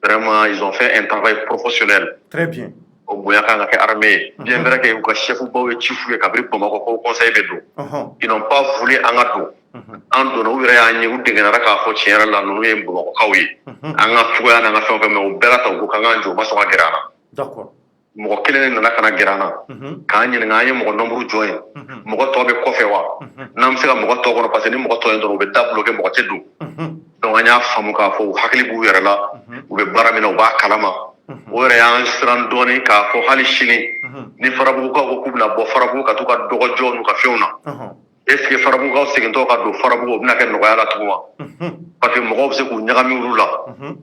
vraiment ils ont fait un travail professionnel très bien o bonya kan ka kɛ armée ye bien vrai que u ka chef baw ye ci f'u ye kabini Bamakɔ ko conseil bɛ don ils n'ont pas voulu an ka don an donna u yɛrɛ y'an ye u dɛngɛnna k'a fɔ tiɲɛ yɛrɛ la ninnu ye Bamakɔkaw ye an ka cogoya n'an ka fɛn o fɛn mais u bɛɛ la ta u ko k'an k'an jɔ u ma sɔn ka gɛrɛ an na d'accord mɔgɔ kelen de nana ka na gɛrɛ an na k'an ɲininka an ye mɔgɔ nombre jɔn ye mɔgɔ tɔ bɛ kɔfɛ wa n'an bɛ se ka mɔgɔ tɔ kɔnɔ parce que ni mɔgɔ tɔ ye dɔrɔn u bɛ da bloqué mɔgɔ tɛ don donc an y'a faamu k'a fɔ u hakili b'u yɛrɛ la u bɛ baara min na u b'a kalama o yɛrɛ y'an siran dɔɔnin k'a fɔ hali sini ni Farabugukaw ko k'u bɛna bɔ Farabugu ka t'u ka dɔgɔjɔ n'u ka fɛnw na est ce que Farabugukaw segintɔ ka don Farabugu o bɛna kɛ nɔgɔya la tugun wa parce que mɔgɔw bɛ se k'u ɲagami olu la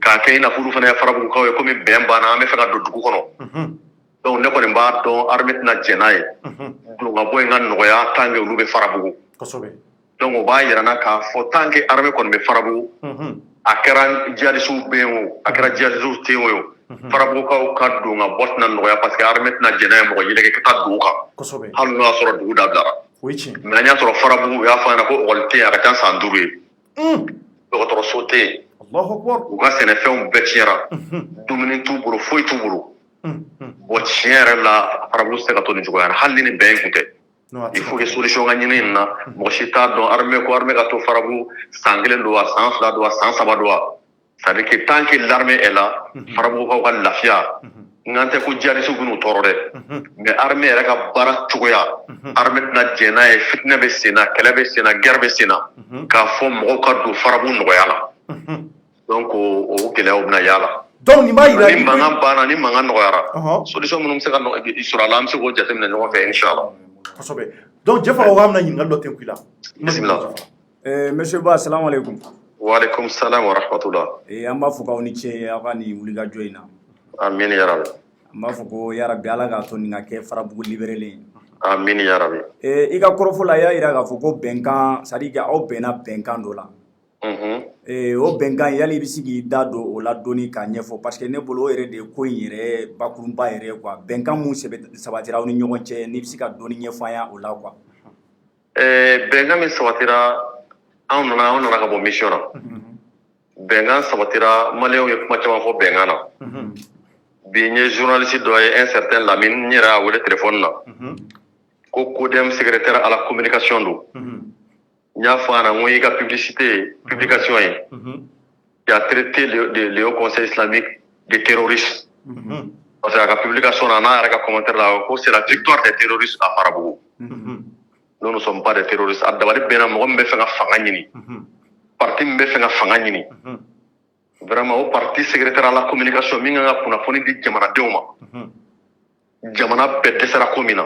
k'a kɛ i n'a fɔ olu fana ye Farabugukaw ye komi bɛn banna an bɛ fɛ ka don dugu kɔnɔ donc ne kɔni b'a dɔn armée tɛna jɛn n'a ye don ka bɔ yen ka nɔgɔya tant que olu bɛ Farabugu donc o b'a yira n na k'a fɔ tant que armée kɔni bɛ Farabugu a kɛra djihadistes bɛ yen o a kɛra djihadistes tɛ yen o Farabugukaw ka don ka bɔ tɛna nɔgɔya parce que armée tɛna jɛn n'a ye mɔgɔ yɛlɛkɛ ka taa dugu kan hali n'o y'a sɔrɔ dugu dabilara mais an y'a sɔrɔ Farabugu u y'a fɔ an ɲɛna ko école tɛ yen a ka ca san 5 ye dɔgɔtɔrɔso tɛ yen u ka sɛnɛfɛnw bɛɛ tiɲɛra dumuni t'u bolo foyi t'u bolo bon tiɲɛ yɛrɛ la Farabugu tɛ se ka to nin cogoya la hali ni bɛn kun tɛ il faut que solution ka ɲini nin na mɔgɔ si t'a dɔn armée ka to Farabugu san 1 don wa san 2 don wa san 3 don wa c'est à dire que tant que l'armée est là Farabugukaw ka lafiya n'an tɛ ko djihadistes bɛn'u tɔɔrɔ dɛ mais armée yɛrɛ ka baara cogoya armée tɛna jɛn n'a ye fitinɛ bɛ sen na kɛlɛ bɛ sen na guerre bɛ sen na k'a fɔ mɔgɔw ka don Farabugu nɔgɔya la donc o gɛlɛyaw bɛna y'a la donc nin b'a yira ni mankan banna ni mankan nɔgɔyara solution minnu bɛ se ka sɔrɔ a la an bɛ se k'o jateminɛ ɲɔgɔn fɛ inchallah kosɛbɛ donc Jɛfa ko k'a bɛna ɲininkali dɔ tɛnku i la bisimila monsieur Ba salamu aleykum waaleykum salam wa rahmatulah an b'a fɔ k'aw ni ce aw ka nin wulikajɔ in na amin yarabi an b'a fɔ ko yarabi ala k'a to nin ka kɛ Farabugu libérelen ye amin yarabi i ka kɔrɔfɔ la i y'a yira k'a fɔ ko bɛnkan c'est à dire que aw bɛnna bɛnkan dɔ la o bɛnkan yali i bɛ se k'i da don o la dɔɔni k'a ɲɛfɔ parce que ne bolo o yɛrɛ de ye ko in yɛrɛ bakurunba yɛrɛ ye quoi bɛnkan mun sabatira aw ni ɲɔgɔn cɛ n'i bɛ se ka dɔɔni ɲɛfɔ an ye o la quoi bɛnkan min sabatira anw nana ka bɔ mission na bɛnkan sabatira maliyɛnw ye kuma caman fɔ bɛnkan na bi n ye journaliste dɔ ye un certain Lamine n yɛrɛ y'a wele téléphone na ko CODEM secrétaire à la communication don n y'a fɔ a ɲɛna n ko i ka publication ye qui a traité le Haut Conseil islamique de terrorisme parce que la publication n'a rien qu'à commenter là, c'est la victoire des terroristes à Farabougou. Nous ne sommes pas des terroristes. Adabari Bena Mogombe fait un fangani. Parti Mbe fait un fangani. Vraiment, au parti secrétaire à la communication, Minga pour la folie de Jamana Deuma. Jamana Bedesera Komina.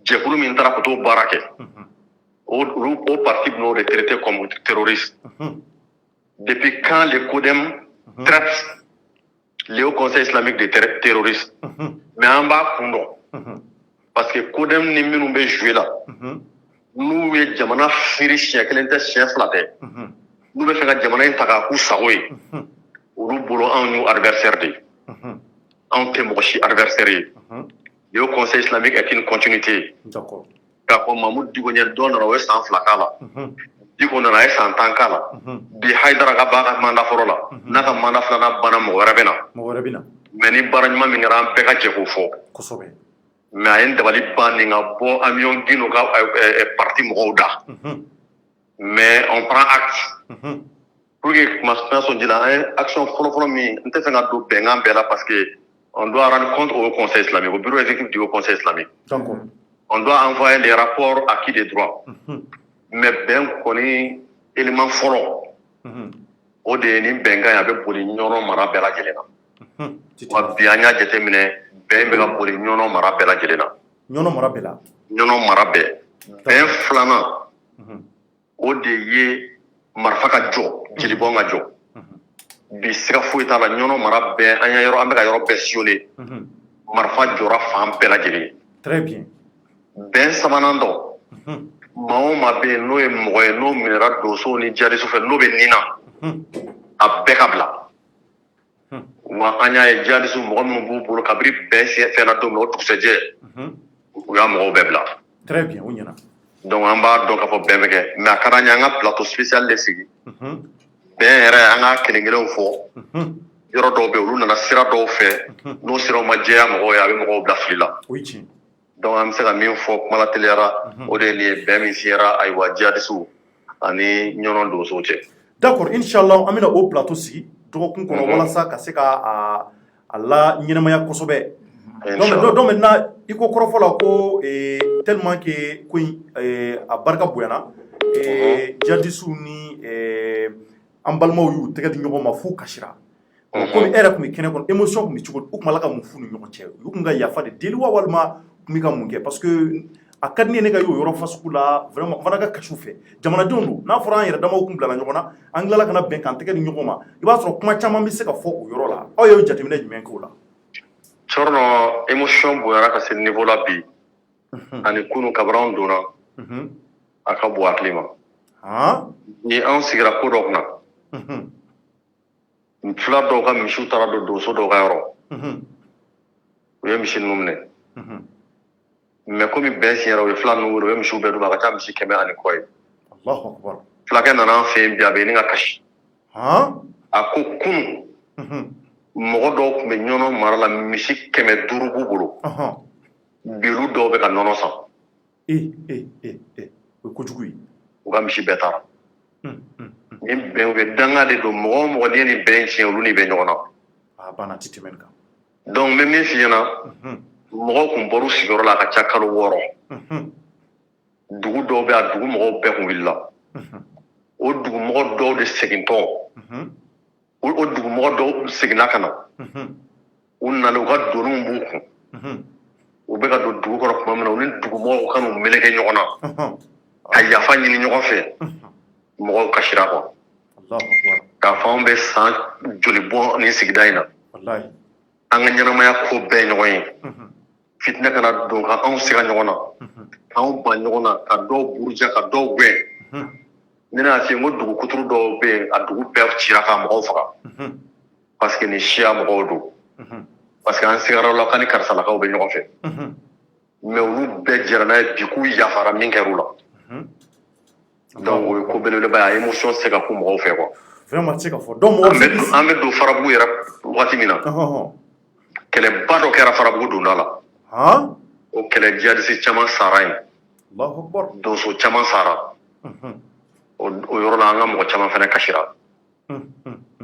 Djekulu Mintara Koto Barake. Au parti nous retraité comme terroristes. Depuis quand le Codem traite le Haut Conseil islamique des terroristes? Mais en bas, parce que Codem n'est même pas joué là. Nous, les Jamana Firi chien, quel était chien flatté. Nous, les faire Jamana Taka ou Saoui. Nous boulons en nous adversaire. En témoignage adversaire. Le Haut Conseil islamique est une continuité. D'accord. Quand Mahmoud Digonia donne à l'ouest en flacala. Digonia est en tankala. Bi Haidara Baga Mandaforola. Naka Mandaflana Banam Rabena. Morabina. Many Baranma Mingaram Bega Jekufo. Kosobe. Mais à un devali banning à bo amion Ginoga parti Mouda. Mais on prend acte. Pour que ma personne dit la action follow me, on te fait un double bengam bella parce que on doit rendre compte au Conseil islamique, au bureau exécutif du Conseil islamique. D'accord. On doit envoyer les rapports acquis des droits. Mais ben connaît élément follow. Au dernier benga y'avait pour les nyono mara bella gelena. Wa bianya jetemine ben bega pour les nyono mara bella gelena. Nyono Morabella. Nyono mara be. Ben flana. Au dernier marfaka jo, jelibonga jo. Bi sira foyi t'a la nyono mara be an ya yɔrɔ an bɛ ka yɔrɔ bɛɛ sillonné. Marifa jɔra fan bɛɛ lajɛlen. Très bien. Bɛn sabanan dɔ. Maa o maa bɛ yen n'o ye mɔgɔ ye n'o minɛra donso ni jihadiste fɛ n'o bɛ nin na. A bɛɛ ka bila. Wa an y'a ye jihadiste mɔgɔ minnu b'u bolo kabiri bɛn fɛnna don min o dugusɛjɛ. U y'a mɔgɔw bɛɛ bila. Très bien, o ɲɛna. Donc an b'a dɔn k'a fɔ bɛn bɛ kɛ mais a ka d'an ye an ka plateau spécial de sigi. Bɛn yɛrɛ an ka kelen kelenw fɔ. Yɔrɔ dɔw bɛ yen olu nana sira dɔw fɛ n'o siraw ma jɛya mɔgɔw ye a bɛ mɔgɔw bila fili la. O ye tiɲɛ. Donc an bɛ se ka min fɔ kuma la teliyara o de ye nin ye bɛn min siyara ayiwa jihadisiw ani ɲɔnɔ donsow cɛ. D'accord, Inch'Allah an bɛna o plateau sigi dɔgɔkun kɔnɔ walasa ka se ka a la ɲɛnamaya kosɛbɛ. Donc maintenant i ko kɔrɔfɔ la ko tellement que ko in a barika bonyana jihadisiw ni an balimaw y'u tɛgɛ di ɲɔgɔn ma f'u kasira. Komi e yɛrɛ tun bɛ kɛnɛ kɔnɔ émotion tun bɛ cogo di u tun b'a la ka mun f'u ni ɲɔgɔn cɛ u tun ka yafa de deli wa walima u tun bɛ ka mun kɛ parce que a ka di ne ye ne ka y'o yɔrɔ fasugu la vraiment n fana ka kasi u fɛ jamanadenw don n'a fɔra an yɛrɛ damaw tun bilala ɲɔgɔn na an tilala ka na bɛn k'an tɛgɛ di ɲɔgɔn ma i b'a sɔrɔ kuma caman bɛ se ka fɔ o yɔrɔ la aw ye jateminɛ jumɛn k'o la. Cɔrɔnɔ émotion bonyana ka se niveau la bi ani kunu kabiri anw donna a ka bon hakili ma. Ni anw sigira ko dɔ kunna. Fila dɔw ka misiw taara don donso dɔw ka yɔrɔ. U ye misi ninnu minɛ. Mais komi bɛn siɲɛra u ye fila ninnu wele u ye misiw bɛɛ d'u ma a ka ca misi 100 ani kɔ ye. Fulakɛ nana an fɛ yen bi a bɛ nin ka kasi. A ko kunu mɔgɔ dɔw tun bɛ ɲɔnɔ mara la misi 500 b'u bolo. Bi olu dɔw bɛ ka nɔnɔ san. O ye kojugu ye. U ka misi bɛɛ taara. Ni bɛn u bɛ danga de don mɔgɔ o mɔgɔ n'i ye nin bɛn tiɲɛ olu ni bɛ ɲɔgɔn na. A banna a tɛ tɛmɛ nin kan. Donc n bɛ min f'i ɲɛna mɔgɔw tun bɔr'u sigiyɔrɔ la a ka ca kalo 6. Dugu dɔw bɛ a dugu mɔgɔw bɛɛ tun wulila. O dugu mɔgɔ dɔw de segintɔ o dugu mɔgɔ dɔw seginna ka na. U nana u ka doniw b'u kun. U bɛ ka don dugu kɔnɔ tuma min na u ni dugu mɔgɔw ka n'u meleke ɲɔgɔn na. Ka yafa ɲini ɲɔgɔn fɛ. Mɔgɔw kasira quoi. K'a fɔ anw bɛ san joli bɔ nin sigida in na. An ka ɲɛnamaya ko bɛɛ ɲɔgɔn ye. Fitinɛ kana don ka anw siga ɲɔgɔn na. K'anw ban ɲɔgɔn na ka dɔw buruja ka dɔw gɛn. Ne y'a f'i ye n ko dugu kuturu dɔw bɛ yen a dugu bɛɛ cira ka mɔgɔw faga. Parce que nin siya mɔgɔw don. Parce que an sigara la k'ani karisalakaw bɛ ɲɔgɔn fɛ. Mais olu bɛɛ jɛra n'a ye bi k'u yafara min kɛr'u la. Donc o ye ko belebeleba ye a émotion tɛ se ka kun mɔgɔw fɛ quoi. Vraiment tɛ se ka fɔ. Donc an bɛ don Farabugu yɛrɛ waati min na. Kɛlɛba dɔ kɛra Farabugu donda la. O kɛlɛ jihadiste caman sara yen. Donso caman sara. O yɔrɔ la an ka mɔgɔ caman fana kasira.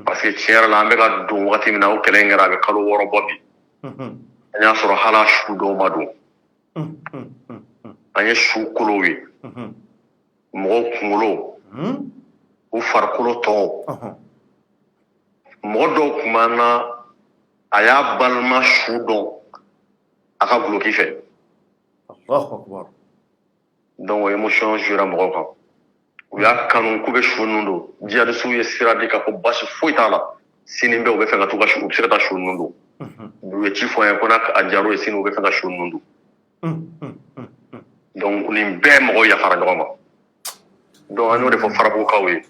Parce que tiɲɛ yɛrɛ la an bɛ ka don waati min na o kɛlɛ in kɛra a bɛ kalo 6 bɔ bi. an y'a sɔrɔ hala su dɔw ma don an ye su kolow ye mɔgɔw kunkolo u farikolo tɔw mɔgɔ dɔw tun b'an na a y'a balima su dɔn a ka guloki fɛ donc émotion jouera mɔgɔw kan u y'a kanu k'u bɛ su ninnu don jihadisiw ye sira di ka ko basi foyi t'a la sini bɛɛ u bɛ fɛ ka t'u ka u bɛ se ka taa su ninnu don u ye ci fɔ an ye ko n'a diyar'u ye sini u bɛ fɛ ka su ninnu don donc nin bɛɛ mɔgɔw yafara ɲɔgɔn ma donc an y'o de fɔ farabugukaw ye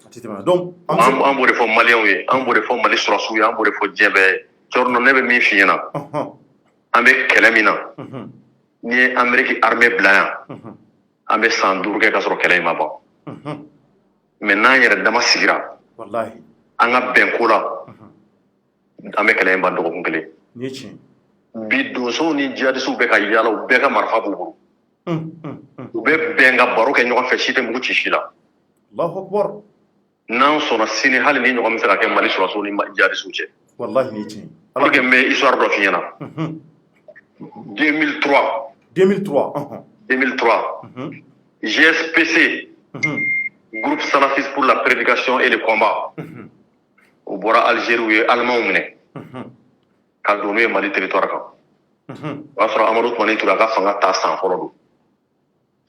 an b'o de fɔ maliyɛnw ye an b'o de fɔ mali sɔrɔsiw ye an b'o de fɔ diɲɛ bɛɛ ye cɔrɔnɔ ne bɛ min f'i ɲɛna an bɛ kɛlɛ min na n'i ye ameriki armée bila yan an bɛ san 5 kɛ ka sɔrɔ kɛlɛ in ma ban mais n'an yɛrɛ dama sigira an ka bɛn ko la an bɛ kɛlɛ in ban dɔgɔkun kelen bi donsow ni jihadisiw bɛ ka yala u bɛɛ ka marifa b'u bolo u bɛ bɛn ka baro kɛ ɲɔgɔn fɛ si tɛ mugu ci si la n'an sɔnna sini hali ni ɲɔgɔn bɛ se ka kɛ mali sɔrɔsiw ni jihadisiw cɛ pour que n bɛ histoire dɔ f'i ɲɛna 2003 GSPC groupe salafiste pour la prédication et le combat o bɔra Algérie u ye Allemand minɛ ka don n'u ye Mali territoire kan o y'a sɔrɔ Amadu Tumani Ture a ka fanga ta san fɔlɔ don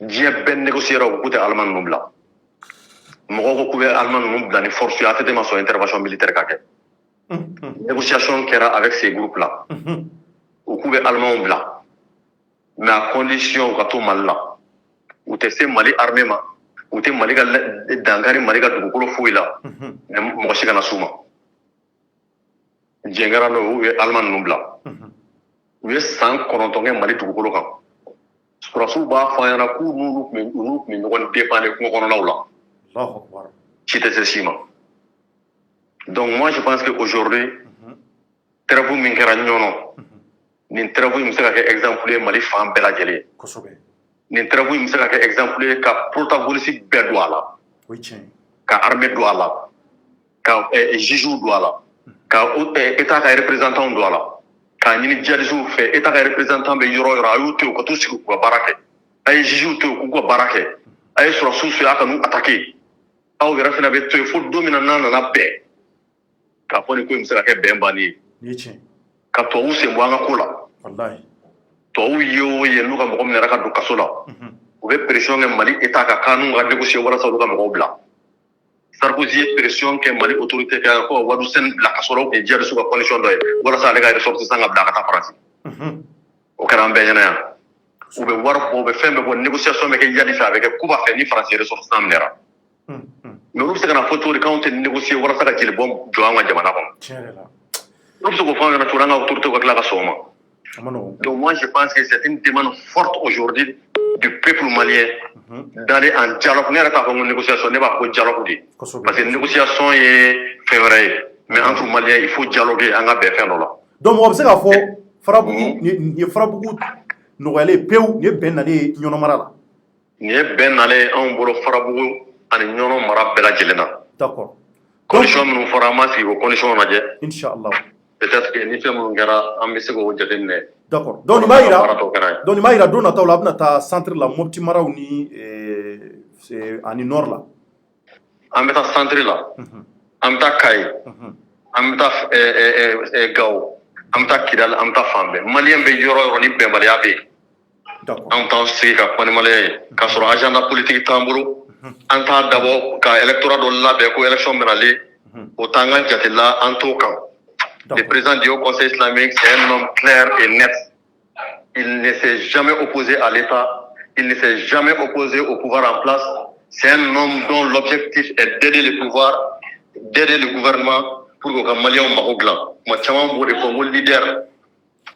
diɲɛ bɛɛ négociera u k'u tɛ Allemand ninnu bila mɔgɔw ko k'u bɛ Allemand ninnu bila ni force ye ATT ma sɔn intervention militaire ka kɛ négociation kɛra avec ces groupes là u k'u bɛ Allemand bila mais à condition ka to Mali la u tɛ se Mali armée ma u tɛ Mali ka dankari Mali ka dugukolo foyi la mais mɔgɔ si kana s'u ma diɲɛ kɛra n'o u ye Allemand ninnu bila u ye san 9 kɛ Mali dugukolo kan sɔrɔsiw b'a fɔ an ɲɛna k'u n'olu tun bɛ ɲɔgɔn dépanner kungo kɔnɔnaw la si tɛ se si ma donc moi je pense que aujourd'hui trêve min kɛra ɲɔnɔ nin trêve in bɛ se ka kɛ exemple ye Mali fan bɛɛ lajɛlen nin trêve in bɛ se ka kɛ exemple ye ka protagoniste bɛɛ don a la ka armée don a la ka juges don a la ka état ka représentant don a la k'a ɲini jihadisiw fɛ état ka représentant bɛ yɔrɔ o yɔrɔ a y'u to yen u ka t'u sigi k'u ka baara kɛ a ye juges to yen k'u ka baara kɛ a ye sɔrɔsiw to yen a ka n'u attaquer aw yɛrɛ fana bɛ to yen fo don min na n'a nana bɛn k'a fɔ nin ko in bɛ se ka kɛ bɛn bannen ye ka tubabuw sen bɔ an ka ko la tubabuw ye o ye n'u ka mɔgɔ min yɛrɛ ka don kaso la u bɛ pression kɛ Mali état ka k'an n'u ka négocier walasa olu ka mɔgɔw bila Sarkozy ye pression kɛ Mali autorité kan ko Wadu Sene bila kaso la o tun ye jihadisiw ka condition dɔ ye walasa ale ka ressortissant ka bila ka taa Faransi o kɛra an bɛɛ ɲɛna yan u bɛ wari bɔ u bɛ fɛn bɛɛ bɔ négociation bɛ kɛ Yadi fɛ a bɛ kɛ Kuba fɛ ni Faransi ye ressortissant minɛra mais olu bɛ se ka na fɔ cogo di k'anw tɛ négocier walasa ka jeli bɔn jɔ an ka jamana kɔnɔ olu bɛ se k'o fɔ an ɲɛna cogo di an ka autorité ka tila ka sɔn o ma donc moi je pense que c'est une demande forte aujourd'hui du peuple malien d'aller en dialogue ne yɛrɛ t'a fɔ ko négociation ne b'a fɔ ko dialogue de parce que négociation ye fɛn wɛrɛ ye mais entre maliens il faut dialoguer an ka bɛn fɛn dɔ la donc mɔgɔ bɛ se k'a fɔ farabugu nin ye farabugu nɔgɔyalen pewu nin ye bɛn nalen ye ɲɔnɔ mara la nin ye bɛn nalen anw bolo farabugu ani ɲɔnɔ mara bɛɛ lajɛlen na d'accord condition minnu fɔra an ma sigi o condition lajɛ inchallah peut-être que ni fɛn minnu kɛra an bɛ se k'o jateminɛ d'accord donc nin b'a yira don nataw la a bɛna taa centre la Mopti maraw ni ani nord la an bɛ taa centre la an bɛ taa Kayi an bɛ taa Gao an bɛ taa Kidal an bɛ taa fan bɛɛ maliyɛn bɛ yɔrɔ o yɔrɔ ni bɛnbaliya bɛ yen an bɛ taa sigi ka kuma ni maliyɛn ye k'a sɔrɔ agenda politique t'an bolo an t'a dabɔ ka électorat dɔ labɛn ko élection bɛ nalen o t'an ka jate la an t'o kan. Le président du Haut Conseil islamique, c'est un homme clair et net. Il ne s'est jamais opposé à l'État. Il ne s'est jamais opposé au pouvoir en place. C'est un homme dont l'objectif est d'aider le pouvoir, d'aider le gouvernement pour que les Maliens soient au gland. Moi, je suis un leader.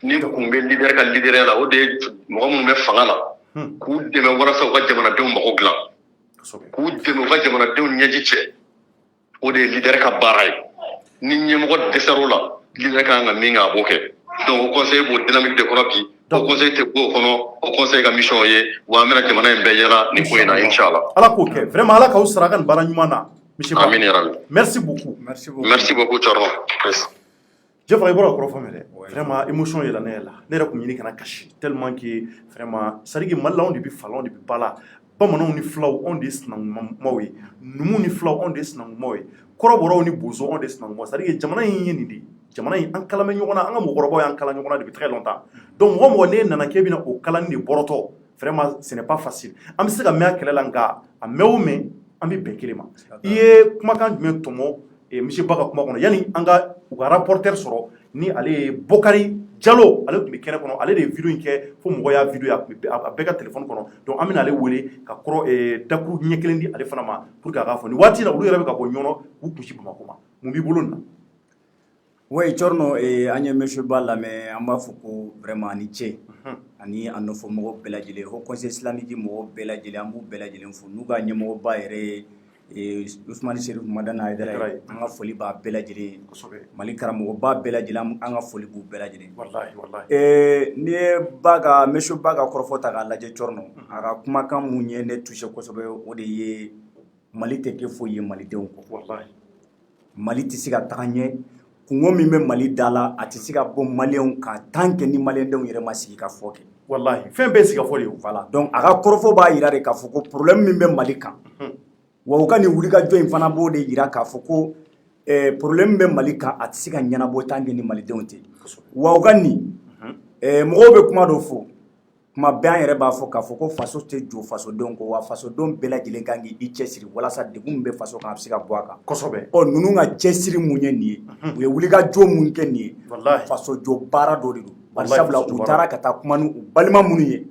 Ni kun bɛ leader ka leader la o de ye mɔgɔ minnu bɛ fanga la k'u dɛmɛ walasa u ka jamanadenw mago dilan k'u dɛmɛ u ka jamanadenw ɲɛji cɛ o de ye leader ka baara ye ni ɲɛmɔgɔ dɛsɛr'o la leader kan ka min kɛ a b'o kɛ donc o conseil b'o dynamique de kɔnɔ bi o conseil tɛ b'o kɔnɔ o conseil ka mission ye wa an bɛna jamana in bɛɛ ɲɛna nin ko in na inchallah ala k'o kɛ vraiment ala k'aw sara ka nin baara ɲuman na amin ya rabi merci beaucoup merci beaucoup Thierno. Jeffrey bora kɔrɔ fɔ mɛ dɛ vraiment émotion yɛlɛ ne la ne yɛrɛ kun ɲini kana kasi tellement que vraiment c'est à dire que Mali la anw de bi fala anw de bi bala bamananw ni filaw anw de ye sinankumaw ye numu ni filaw anw de ye sinankumaw ye kɔrɔbɔrɔw ni bozo anw de ye sinankumaw c'est à dire que jamana in ye nin de jamana in an kalamɛ ɲɔgɔn na an ka mɔgɔkɔrɔbaw y'an kala ɲɔgɔn na depuis très longtemps donc mɔgɔ mɔgɔ ne nana k'e bɛna o kalani de bɔrɔtɔ vraiment ce n'est pas facile an bɛ se ka mɛn a kɛlɛ la nka a mɛn o mɛn an bɛ bɛn kelen ma i ye kumakan jumɛn tɔmɔ misi ba ka kuma kɔnɔ yanni an ka u ka rapporteur sɔrɔ ni ale ye Bokari Jalo ale tun bɛ kɛnɛ kɔnɔ ale de ye vidéo in kɛ fo mɔgɔ y'a vidéo a bɛɛ ka téléphone kɔnɔ donc an bɛna ale wele ka kɔrɔ dakuru ɲɛ kelen di ale fana ma pour que a k'a fɔ nin waati la olu yɛrɛ bɛ ka bɔ ɲɔnɔ u kunsi Bamakɔ ma mun b'i bolo nin na. Oui, Thierno, an ye monsieur Ba lamɛn an b'a fɔ ko vraiment ani cɛ ani a nɔfɛmɔgɔw bɛɛ lajɛlen Haut Conseil islamique mɔgɔw bɛɛ lajɛlen an b'u bɛɛ lajɛlen fo n'u ka ɲɛmɔgɔba yɛrɛ ye Usmani Serif Madani Haidara ye an ka foli b'a bɛɛ lajɛlen Mali karamɔgɔba bɛɛ lajɛlen an ka foli b'u bɛɛ lajɛlen. Wallahi. N'i ye monsieur Ba ka kɔrɔfɔ ta k'a lajɛ Thierno a ka kumakan mun ye ne touché kosɛbɛ o de ye Mali tɛ kɛ foyi ye malidenw kɔ. Wallahi. Mali tɛ se ka taga ɲɛ kungo min bɛ Mali da la a tɛ se ka bɔ maliyɛnw kan tant que ni maliyɛndenw yɛrɛ ma sigi ka fɔ kɛ. Wallahi fɛn bɛɛ sigi ka fɔ de. Voilà donc a ka kɔrɔfɔ b'a jira de k'a fɔ ko problème min bɛ Mali kan wa u ka nin wulikajɔ in fana b'o de jira k'a fɔ ko problème bɛ Mali kan a tɛ se ka ɲɛnabɔ tant que ni malidenw tɛ wa u ka nin mɔgɔw bɛ kuma dɔ fɔ kuma bɛɛ an yɛrɛ b'a fɔ k'a fɔ ko faso tɛ jɔ fasodenw kɔ wa fasodenw bɛɛ lajɛlen kan k'i cɛsiri walasa degun min bɛ faso kan a bɛ se ka bɔ a kan. Kosɛbɛ. Ɔ ninnu ka cɛsiri mun ye nin ye u ye wulikajɔ mun kɛ nin ye faso jɔ baara dɔ de don bari sabula u taara ka taa kuma ni u balima minnu ye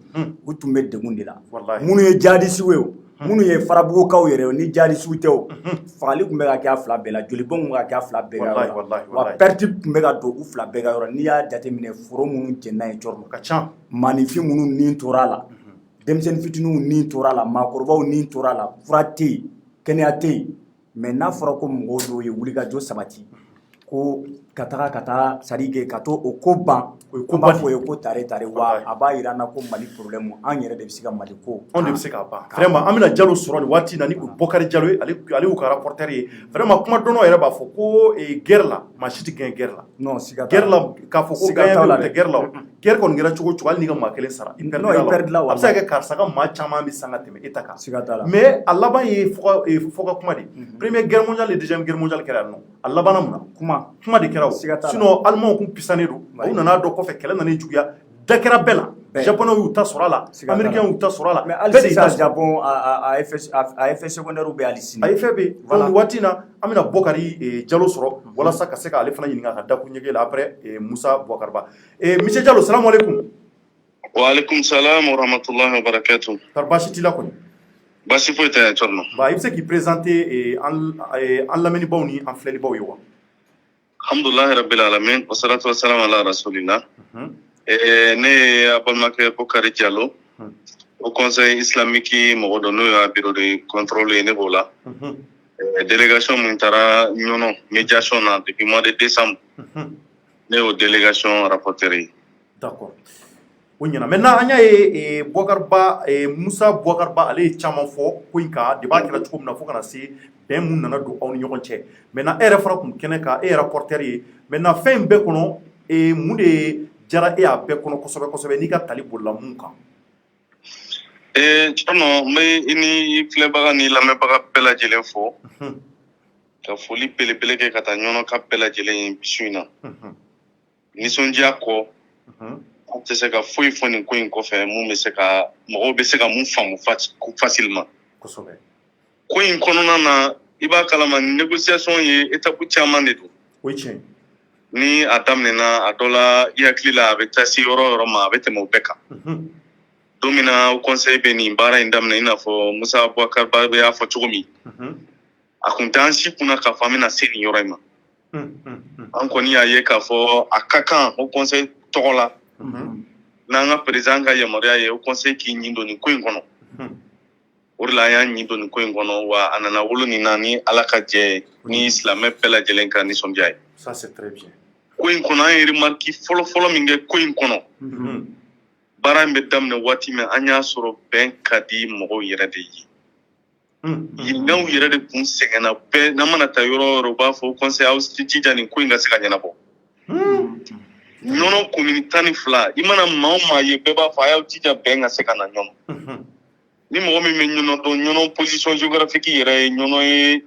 u tun bɛ degun de la minnu ye jihadisiw ye o minnu ye farabugukaw yɛrɛ o ni jihadisiw tɛ o fagali tun bɛ ka kɛ a fila bɛɛ la jolibɔn tun bɛ ka kɛ a fila bɛɛ ka yɔrɔ la wa perte tun bɛ ka don u fila bɛɛ ka yɔrɔ n'i y'a jateminɛ foro minnu jɛnna ye Thierno ka ca maanifin minnu nin tora a la denmisɛnnin fitininw nin tora a la maakɔrɔbaw nin tora a la fura tɛ yen kɛnɛya tɛ yen mais n'a fɔra ko mɔgɔw dɔw ye wulikajɔ sabati ko ka taa c'est-à-dire ka to o ko ban o ye ko b'a fɔ o ye ko tare wa a b'a jira an na ko Mali problème an yɛrɛ de bɛ se ka Mali ko anw de bɛ se k'a ban vraiment an bɛna Jalo sɔrɔ nin waati in na ni o Bokari Jalo ye ale y'u ka rapporteur ye vraiment kuma dɔnnaw yɛrɛ b'a fɔ ko guerre la maa si tɛ gagner guerre la non siga t'a la guerre la k'a fɔ ko gagner bɛ tɛ guerre la guerre kɔni kɛra cogo o cogo hali n'i ka maa kelen sara i perdra la a bɛ se ka kɛ karisa ka maa caman bɛ san ka tɛmɛ e ta kan siga t'a la mais a laban ye fɔ ka kuma de première guerre mondiale et deuxième guerre mondiale kɛra yan nɔ a labanna mun na kuma de kɛra o sinon Allemands kun pisanen don u nana dɔn kɔfɛ kɛlɛ nana juguya da kɛra bɛɛ la Japonais y'u ta sɔrɔ a la Américains y'u ta sɔrɔ a la mais hali sisan Japon a effet secondaire bɛ hali sini a effet bɛ donc waati in na an bɛna Bokari Jalo sɔrɔ walasa ka se k'ale fana ɲininka ka dakun ɲɛge la après Musa Bouakar Ba monsieur Jalo salamu aleykum. Wa aleykum salam wa rahmatullahi wa barakatuh. Kɔri baasi t'i la kɔni. Baasi foyi tɛ Thierno. I bɛ se k'i présenter an lamɛnnibaw ni an filɛlibaw ye wa. Alhamdulillahi rabbil alamin wa salatu wa salam ala rasulillah. Ne ye a balimakɛ Bokari Jalo Haut Conseil islamique mɔgɔ dɔ n'o y'a bureau de contrôle ye ne b'o la délégation min taara ɲɔnɔ médiation na depuis mois de décembre ne y'o délégation rapporteur ye. D'accord o ɲɛna maintenant an y'a ye Bouakar Ba Musa Bouakar Ba ale ye caman fɔ ko in kan débat kɛra cogo min na fo kana se bɛn mun nana don aw ni ɲɔgɔn cɛ maintenant e yɛrɛ fana kun kɛnɛ kan e ye rapporteur ye maintenant fɛn in bɛɛ kɔnɔ mun de jara e y'a bɛɛ kɔnɔ kosɛbɛ kosɛbɛ n'i ka tali bolila mun kan. Thierno n bɛ i ni filɛbaga ni lamɛnbaga bɛɛ lajɛlen fɔ ka foli belebele kɛ ka taa ɲɔnɔ ka bɛɛ lajɛlen ye bi su in na nisɔndiya kɔ an tɛ se ka foyi fɔ nin ko in kɔfɛ mun bɛ se ka mɔgɔw bɛ se ka mun faamu facilement kosɛbɛ ko in kɔnɔna na i b'a kalama négociation ye étape caman de don o ye tiɲɛ ni a daminɛna a dɔ la i hakili la a bɛ taa se yɔrɔ o yɔrɔ ma a bɛ tɛmɛ o bɛɛ kan don min na o conseil bɛ nin baara in daminɛ i n'a fɔ Musa Bouakar Ba y'a fɔ cogo min a kun t'an si kunna k'a fɔ an bɛna se nin yɔrɔ in ma an kɔni y'a ye k'a fɔ a ka kan o conseil tɔgɔ la n'an ka président ka yamaruya ye o conseil k'i ɲin don nin ko in kɔnɔ o de la an y'a ɲin don nin ko in kɔnɔ wa a nana wolo nin na ni Ala ka jɛ ni silamɛ bɛɛ lajɛlen ka nisɔndiya ye. Ça c'est très bien. Ko in kɔnɔ an ye remarque fɔlɔ min kɛ ko in kɔnɔ baara in bɛ daminɛ waati min an y'a sɔrɔ bɛn ka di mɔgɔw yɛrɛ de ye yiriɲɛw yɛrɛ de kun sɛgɛnna bɛɛ n'an mana taa yɔrɔ o yɔrɔ u b'a fɔ conseil aw jija nin ko in ka se ka ɲɛnabɔ ɲɔnɔ komini 12 i mana maa o maa ye bɛɛ b'a fɔ a y'aw jija bɛn ka se ka na ɲɔnɔ ni mɔgɔ min bɛ ɲɔnɔ dɔn ɲɔnɔ position géographique yɛrɛ ye ɲɔnɔ ye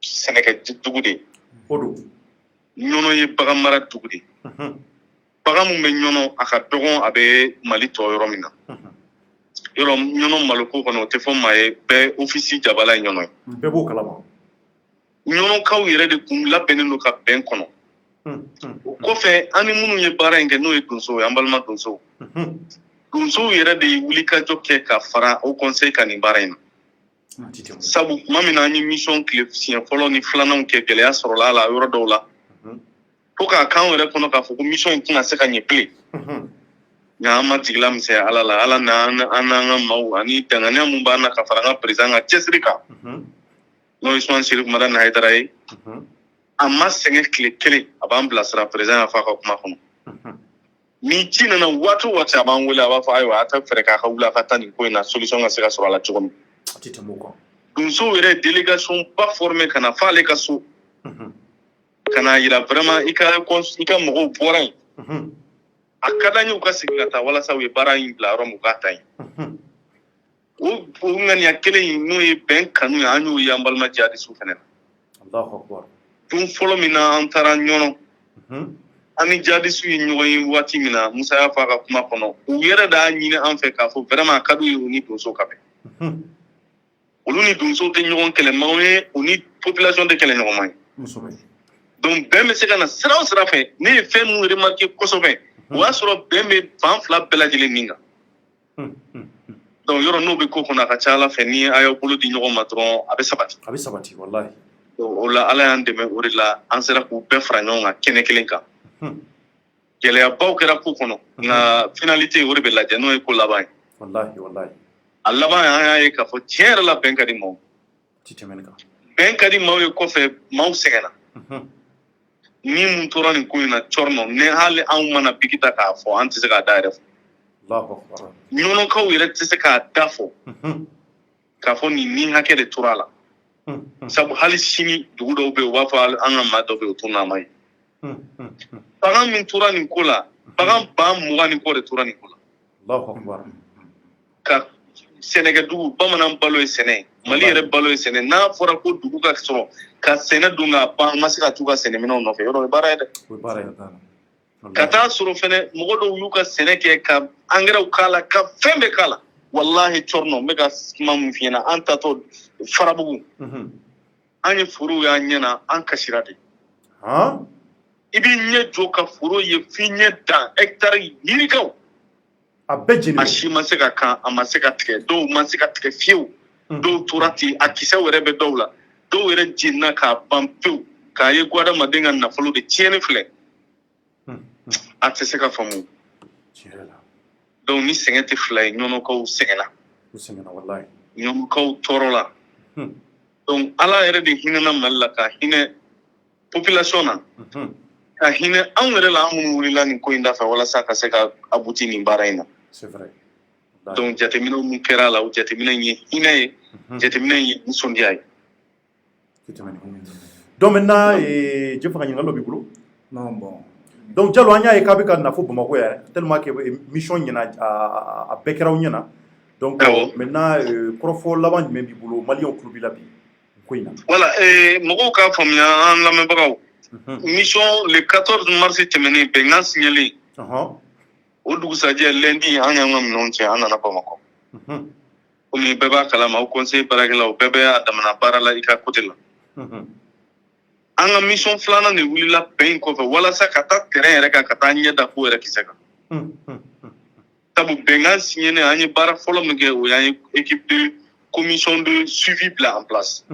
sɛnɛkɛ dugu de ye ɲɔnɔ ye bagan mara dugu de ye bagan min bɛ ɲɔnɔ a ka dɔgɔn a bɛ Mali tɔ yɔrɔ min na yɔrɔ ɲɔnɔ maloko kɔnɔ o tɛ fɔ maa ye bɛɛ ofisi jabala ye ɲɔnɔ ye bɛɛ b'o kalama ɲɔnɔkaw yɛrɛ de kun labɛnnen don ka bɛn kɔnɔ o kɔfɛ an ni minnu ye baara in kɛ n'o ye donsow ye an balima donsow donsow yɛrɛ de ye wulikajɔ kɛ ka fara au conseil ka nin baara in na sabu tuma min na an ye mission tile siɲɛ fɔlɔ ni filananw kɛ gɛlɛya sɔrɔla a la yɔrɔ dɔw la fo k'a k'anw yɛrɛ kɔnɔ k'a fɔ ko mission in tɛna se ka ɲɛ bilen nka an ma jigila misɛnya ala la ala n'an ka maaw ani danganiya mun b'an na ka fara an ka président ka cɛsiri kan n'o ye Usumani Seri Kumara Hayidara ye a ma sɛgɛn tile kelen a b'an bilasira président y'a fɔ a ka kuma kɔnɔ ni ci nana waati o waati a b'an wele a b'a fɔ ayiwa a ta fɛɛrɛ k'a ka wuli a ka taa nin ko in na solution ka se ka sɔrɔ a la cogo min donsow yɛrɛ délégation ba formé ka na fɔ ale ka so ka na yira vraiment i ka mɔgɔw bɔra yen a ka d'an ye u ka segin ka taa walasa u ye baara in bila yɔrɔ min u k'a ta yen o ŋaniya kelen in n'o ye bɛn kanu ye an y'o ye an balima jihadisiw fɛnɛ na don fɔlɔ min na an taara ɲɔnɔ an ni jihadisiw ye ɲɔgɔn ye waati min na Musa y'a fɔ a ka kuma kɔnɔ u yɛrɛ d'an ɲini an fɛ k'a fɔ vraiment a ka d'u ye u ni donsow ka bɛn olu ni donsow tɛ ɲɔgɔn kɛlɛmanw ye u ni population tɛ kɛlɛ ɲɔgɔnma ye donc bɛn bɛ se ka na sira o sira fɛ ne ye fɛn minnu remarqué kosɛbɛ o y'a sɔrɔ bɛn bɛ fan fila bɛɛ lajɛlen nin kan donc yɔrɔ n'o bɛ ko kɔnɔ a ka ca ala fɛ ni a y'aw bolo di ɲɔgɔn ma dɔrɔn a bɛ sabati wallahi o la ala y'an dɛmɛ o de la an sera k'u bɛɛ fara ɲɔgɔn kan kɛnɛ kelen kan gɛlɛyabaw kɛra ko kɔnɔ nka finalité o de bɛ lajɛ n'o ye ko laban ye wallahi a laban an y'a ye k'a fɔ tiɲɛ yɛrɛ la bɛn ka di maaw bɛn ka di maaw ye kɔfɛ maaw sɛgɛnna ni mun tora nin ko in na cɔrɔnɔ ne hali anw mana bigi ta k'a fɔ an tɛ se k'a da yɛrɛ fɔ ɲɔnɔkaw yɛrɛ tɛ se k'a da fɔ k'a fɔ nin hakɛ de tora a la sabu hali sini dugu dɔw bɛ yen u b'a fɔ an ka maa dɔ bɛ yen o t'u nama ye bagan min tora nin ko la bagan 20,000 ni kɔ de tora nin ko la ka sɛnɛkɛdugu bamanan balo ye sɛnɛ Mali yɛrɛ balo ye sɛnɛ n'a fɔra ko dugu ka sɔrɔ ka sɛnɛ dun k'a ban ma se ka t'u ka sɛnɛminɛnw nɔfɛ yɔrɔ o ye baara ye dɛ ka taa sɔrɔ fɛnɛ mɔgɔ dɔw y'u ka sɛnɛ kɛ ka engrais k'a la ka fɛn bɛɛ k'a la wallahi cɔrɔnɔ n bɛ ka kuma min f'i ɲɛna an tatɔ Farabugu an ye forow y'an ɲɛna an kasira de i b'i ɲɛ jɔ ka foro ye f'i ɲɛ dan hectare yirikaw a bɛɛ jeni a si ma se ka kan a ma se ka tigɛ dɔw ma se ka tigɛ fiyewu dɔw tora ten a kisɛw yɛrɛ bɛ dɔw la dɔw yɛrɛ jenina k'a ban pewu k'a ye adamaden ka nafolo de tiɲɛni filɛ a tɛ se ka faamu donc ni sɛgɛn tɛ fila ye ɲɔnɔkaw sɛgɛnna ɲɔnɔkaw tɔɔrɔ la donc ala yɛrɛ de hinɛna Mali la ka hinɛ population na ka hinɛ anw yɛrɛ la an minnu wulila nin ko in da fɛ walasa ka se ka abuti nin baara in na donc jateminɛw min kɛra a la o jateminɛ ye hinɛ ye jateminɛ ye nisɔndiya ye donc maintenant je fanga ɲininkali dɔ b'i bolo non bon donc Jalo an y'a ye k'a bɛ ka na fɔ Bamakɔ yɛrɛ tellement que mission ɲɛna a bɛɛ kɛra aw ɲɛna donc maintenant kɔrɔfɔ laban jumɛn b'i bolo maliyɛnw tulo b'i la bi ko in na voilà mɔgɔw k'a faamuya an lamɛnbagaw mission le 14 mars tɛmɛnen bɛnkan signalen o dugusajɛ lundi an y'an ka minɛnw cɛ an nana Bamakɔ komi bɛɛ b'a kalama o conseil baarakɛlaw bɛɛ bɛ a damana baara la i ka côté la an ka mission filanan de wulila bɛn in kɔfɛ walasa ka taa terrain yɛrɛ kan ka taa ɲɛ da ko yɛrɛ kisɛ kan sabu bɛnkan signalen an ye baara fɔlɔ min kɛ o y'an ye équipe de commission de suivi bila en place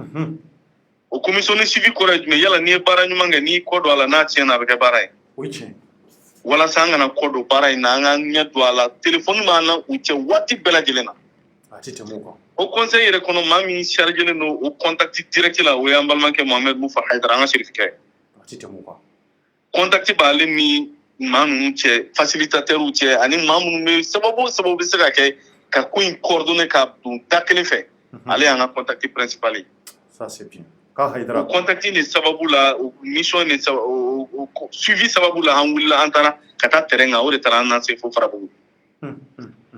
o commission de suivi kɔrɔ ye jumɛn yala n'i ye baara ɲuman kɛ n'i kɔ don a la n'a tiɲɛna a bɛ kɛ baara ye walasa an kana kɔ don baara in na an ka ɲɛ don a la téléphone b'an na u cɛ waati bɛɛ lajɛlen na o conseil yɛrɛ kɔnɔ maa min chargelen don o contact direct la o ye an balimakɛ Mohamed Mufa Hayidara an ka serifukɛ contact b'ale ni maa ninnu cɛ facilitateurs cɛ ani maa minnu bɛ sababu bɛ se ka kɛ ka ko in coordonner ka don da kelen fɛ ale y'an ka contact principal ye Haidara contacté ni sababu la mission ni suivi sababu la an wulila an taara ka taa terrain kan o de taara an lase fo Farabugu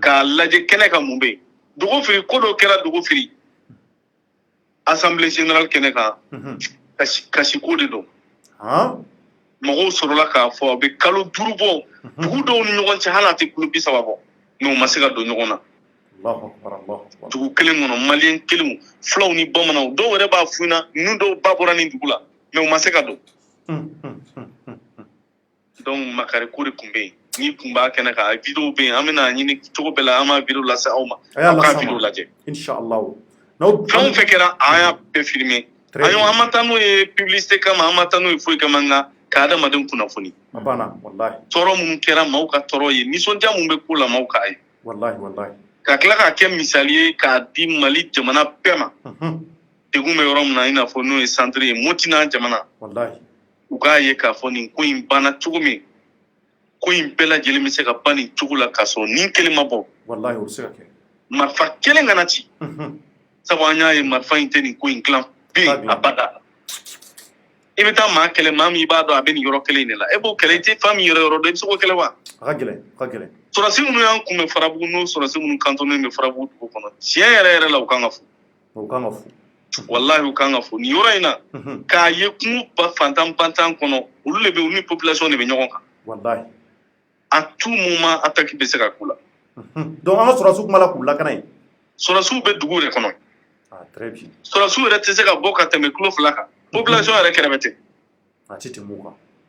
k'a lajɛ kɛnɛ kan mun bɛ yen dogo firi ko dɔ kɛra dogo firi assemblée générale kɛnɛ kan kasiko de don mɔgɔw sɔrɔla k'a fɔ a bɛ kalo 5 bɔ dugu dɔw ni ɲɔgɔn cɛ hali a tɛ kulo 30 bɔ mais u ma se ka don ɲɔgɔn na dugu kelen kɔnɔ maliyɛn kelenw fulaw ni bamananw dɔw yɛrɛ b'a f'u ɲɛna ninnu dɔw ba bɔra nin dugu la mais u ma se ka don donc makari ko de tun bɛ yen n'i kun b'a kɛnɛ kan vidéo bɛ yen an bɛna ɲini cogo bɛɛ la an b'a vidéo lase aw ma aw k'a vidéo lajɛ inshallah fɛn o fɛn kɛra an y'a bɛɛ filmer an ma taa n'o ye publicité kama an ma taa n'o ye foyi kama nka ka adamadenw kunnafoni tɔɔrɔ minnu kɛra maaw ka tɔɔrɔ ye nisɔndiya min bɛ ko la maaw k'a ye ka tila k'a kɛ misali ye k'a di Mali jamana bɛɛ ma degun bɛ yɔrɔ min na i n'a fɔ n'o ye centre ye Moti n'a jamana u k'a ye k'a fɔ nin ko in banna cogo min ko in bɛɛ lajɛlen bɛ se ka ban nin cogo la k'a sɔrɔ nin kelen ma bɔ marifa kelen kana ci sabu an y'a ye marifa in tɛ nin ko in dilan bi abada i bɛ taa maa kɛlɛ maa min i b'a dɔn a bɛ nin yɔrɔ kelen in de la e b'o kɛlɛ i tɛ fa min yɔrɔ dɔn i bɛ se k'o kɛlɛ wa sɔrɔdasi minnu y'an kunbɛn Farabugu n'o sɔrɔdasi minnu kantonnen bɛ Farabugu dugu kɔnɔ tiɲɛ yɛrɛ yɛrɛ la u kan ka fo wallahi u kan ka fo nin yɔrɔ in na k'a ye kungo ba fantan bantan kɔnɔ olu de bɛ olu ni population de bɛ ɲɔgɔn kan à tout moment attaque bɛ se ka k'u la donc an ka sɔrɔdasiw kuma la k'u lakana yen sɔrɔdasiw bɛ dugu de kɔnɔ sɔrɔdasiw yɛrɛ tɛ se ka bɔ ka tɛmɛ kilo 2 kan population yɛrɛ kɛrɛfɛ tɛ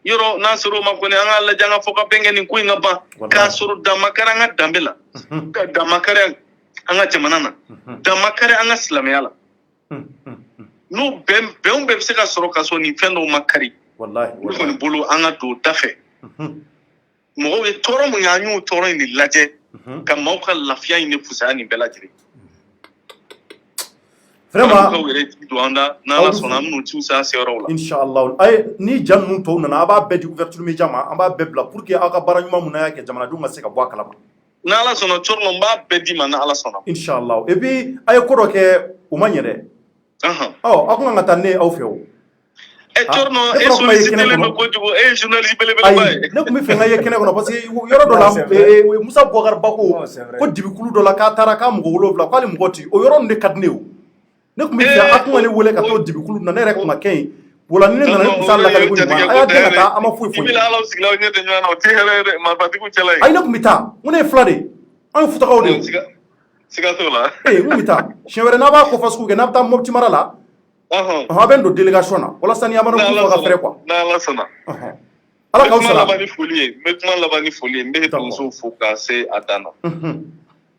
yɔrɔ n'a sɔrɔ o ma kɔni an k'a lajɛ an ka fɔ ka bɛn kɛ nin ko in ka ban k'a sɔrɔ damakari an ka danbe la ka damakari an ka jamana na damakari an ka silamɛya la n'o bɛnw bɛɛ bɛ se ka sɔrɔ ka sɔrɔ nin fɛn dɔw ma kari olu kɔni bolo an ka don da fɛ mɔgɔw ye tɔɔrɔ min an y'o tɔɔrɔ in de lajɛ ka maaw ka lafiya in de fusaya nin bɛɛ lajɛlen vraiment n'ala sɔnna an bɛn'o ciw se a seyɔrɔw la inshallah ay ni jan ninnu tɔw nana a b'a bɛɛ di ouverture media ma an b'a bɛɛ bila pour que aw ka baara ɲuman mun na y'a kɛ jamanadenw ka se ka bɔ a kalama n'ala sɔnna Cɔrɔnɔ n b'a bɛɛ d'i ma n'ala sɔnna inshallah et puis a ye ko dɔ kɛ o ma ɲɛ dɛ aw kan ka taa ne aw fɛ o Cɔrɔnɔ e sollicité len don kojugu e ye journaliste belebeleba ye ne tun bɛ fɛ n ka ye kɛnɛ kɔnɔ parce que yɔrɔ dɔ la Musa Bukari Bako ko dibikulu dɔ la k'a taara k'a mɔgɔ 7 k'ale mɔgɔ tɛ o yɔrɔ ninnu de ka di ne ye ne tun bɛ fɛ a tun ka ne wele ka t'o dibikulu na ne yɛrɛ tun ka kɛ yen wala ni ne nana ne tun t'a lakali ko ɲuman a y'a dɛn ka taa an ma foyi foyi i bɛ alaw sigila aw ɲɛ tɛ ɲɔgɔn na o tɛ hɛrɛ ye dɛ marifatigiw cɛla ye ayi ne tun bɛ taa n ko ne ye 2 de ye an ye futagaw de ye siga t'o la n kun bɛ taa siɲɛ wɛrɛ n'a b'a kɔfɛ sugu kɛ n'a bɛ taa Mopti mara la a bɛ n don délégation na walasa ni Amadu Kufa ka fɛrɛ quoi n'ala sɔnna ala k'aw sara n bɛ kuma laban ni foli ye n bɛ donsow fo k'a se a dan na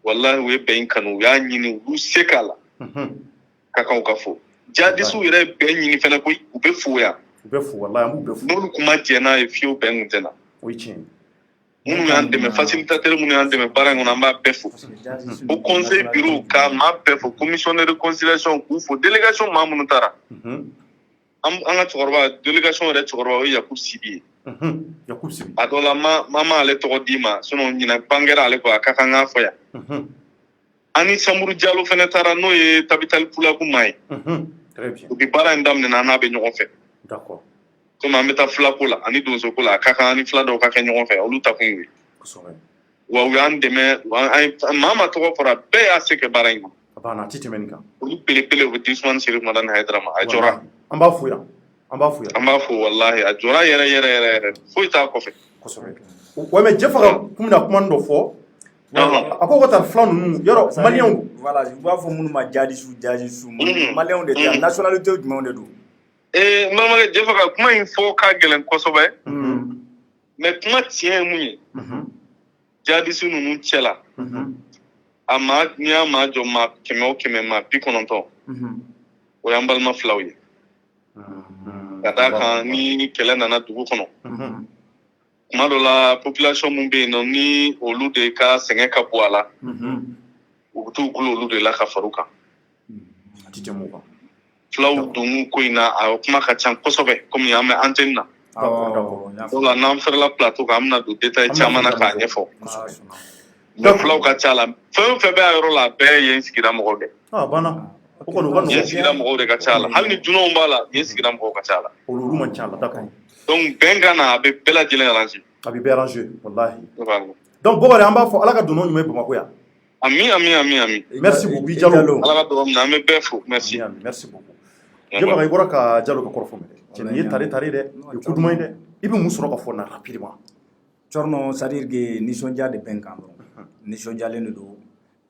wallahi u ye bɛn kanu u y'a ɲini u y'u se k'a la ka kan u ka fo jihadistes yɛrɛ ye bɛn ɲini fɛnɛ koyi u bɛ fo yan wallahi an b'u bɛɛ fo n'olu kuma jɛ n'a ye fiyewu bɛn kun tɛ na o ye tiɲɛ minnu y'an dɛmɛ facilitateur minnu y'an dɛmɛ baara in kɔnɔ an b'a bɛɛ fo o conseil bureau ka maa bɛɛ fo commission de réconciliation k'u fo délégation maa minnu taara an ka cɛkɔrɔba délégation yɛrɛ cɛkɔrɔba o ye Yakubu Sibi ye a dɔ la ma ale tɔgɔ d'i ma sinon ɲinan bangera ale kɔ a ka kan k'a fɔ yan ani Samuru Jalo fɛnɛ taara n'o ye Tabitali Pulaku maa ye u bi baara in daminɛ n'a bɛ ɲɔgɔn fɛ komi an bɛ taa filako la ani donsoko la a ka kan ani fila dɔw ka kɛ ɲɔgɔn fɛ olu ta kun ye wa u y'an dɛmɛ maa ma tɔgɔ fɔra bɛɛ y'a se kɛ baara in ma olu belebele u bɛ di Usumani Sɛrifu Madani Hayidara ma a jɔra an b'a fo yan an b'a fo wallahi a jɔra yɛrɛ foyi t'a kɔfɛ wa mais Jɛfa kun bɛna kuma dɔ fɔ a ko ka taa fila ninnu yɔrɔ maliyɛnw voilà u b'a fɔ minnu ma jihadistes maliyɛnw de tɛ nationalité jumɛnw de don n balimakɛ Jɛfa ka kuma in fɔ ka gɛlɛn kosɛbɛ mais kuma tiɲɛ ye mun ye jihadistes ninnu cɛ la a maa n'i y'a maa jɔ maa 100 o 100 maa 90 o y'an balima filaw ye ka d'a kan ni kɛlɛ nana dugu kɔnɔ kuma dɔ la population mun bɛ yen nɔ ni olu de ka sɛgɛn ka bon a la u bɛ t'u gulo olu de la ka far'u kan filaw donn'u ko in na a kuma ka ca kosɛbɛ komi an bɛ antenne na o la n'an fɛrɛla plateau kan an bɛna don détail caman na k'a ɲɛfɔ mais filaw ka ca la fɛn o fɛn bɛ a yɔrɔ la a bɛɛ ye n sigida mɔgɔw de yen sigira mɔgɔw de ka ca la hali ni dunanw b'a la yen sigira mɔgɔw ka ca la olu man ca la d'accord donc bɛn ka na a bɛ bɛɛ lajɛlen arranger a bɛ bɛɛ arranger wallahi donc Bokari an b'a fɔ Ala ka donnɔ ɲuman ye Bamako yan ami merci beaucoup i Jalo Ala ka dɔrɔn minɛ an bɛ bɛɛ fo merci beaucoup Jɛbaga i bɔra ka Jalo ka kɔrɔfɔ mɛn dɛ nin ye tare dɛ o ye ko duman ye dɛ i bɛ mun sɔrɔ ka fɔ na rapidement Thierno c'est à dire que nisɔndiya de bɛn kan dɔrɔn nisɔndiyalen de don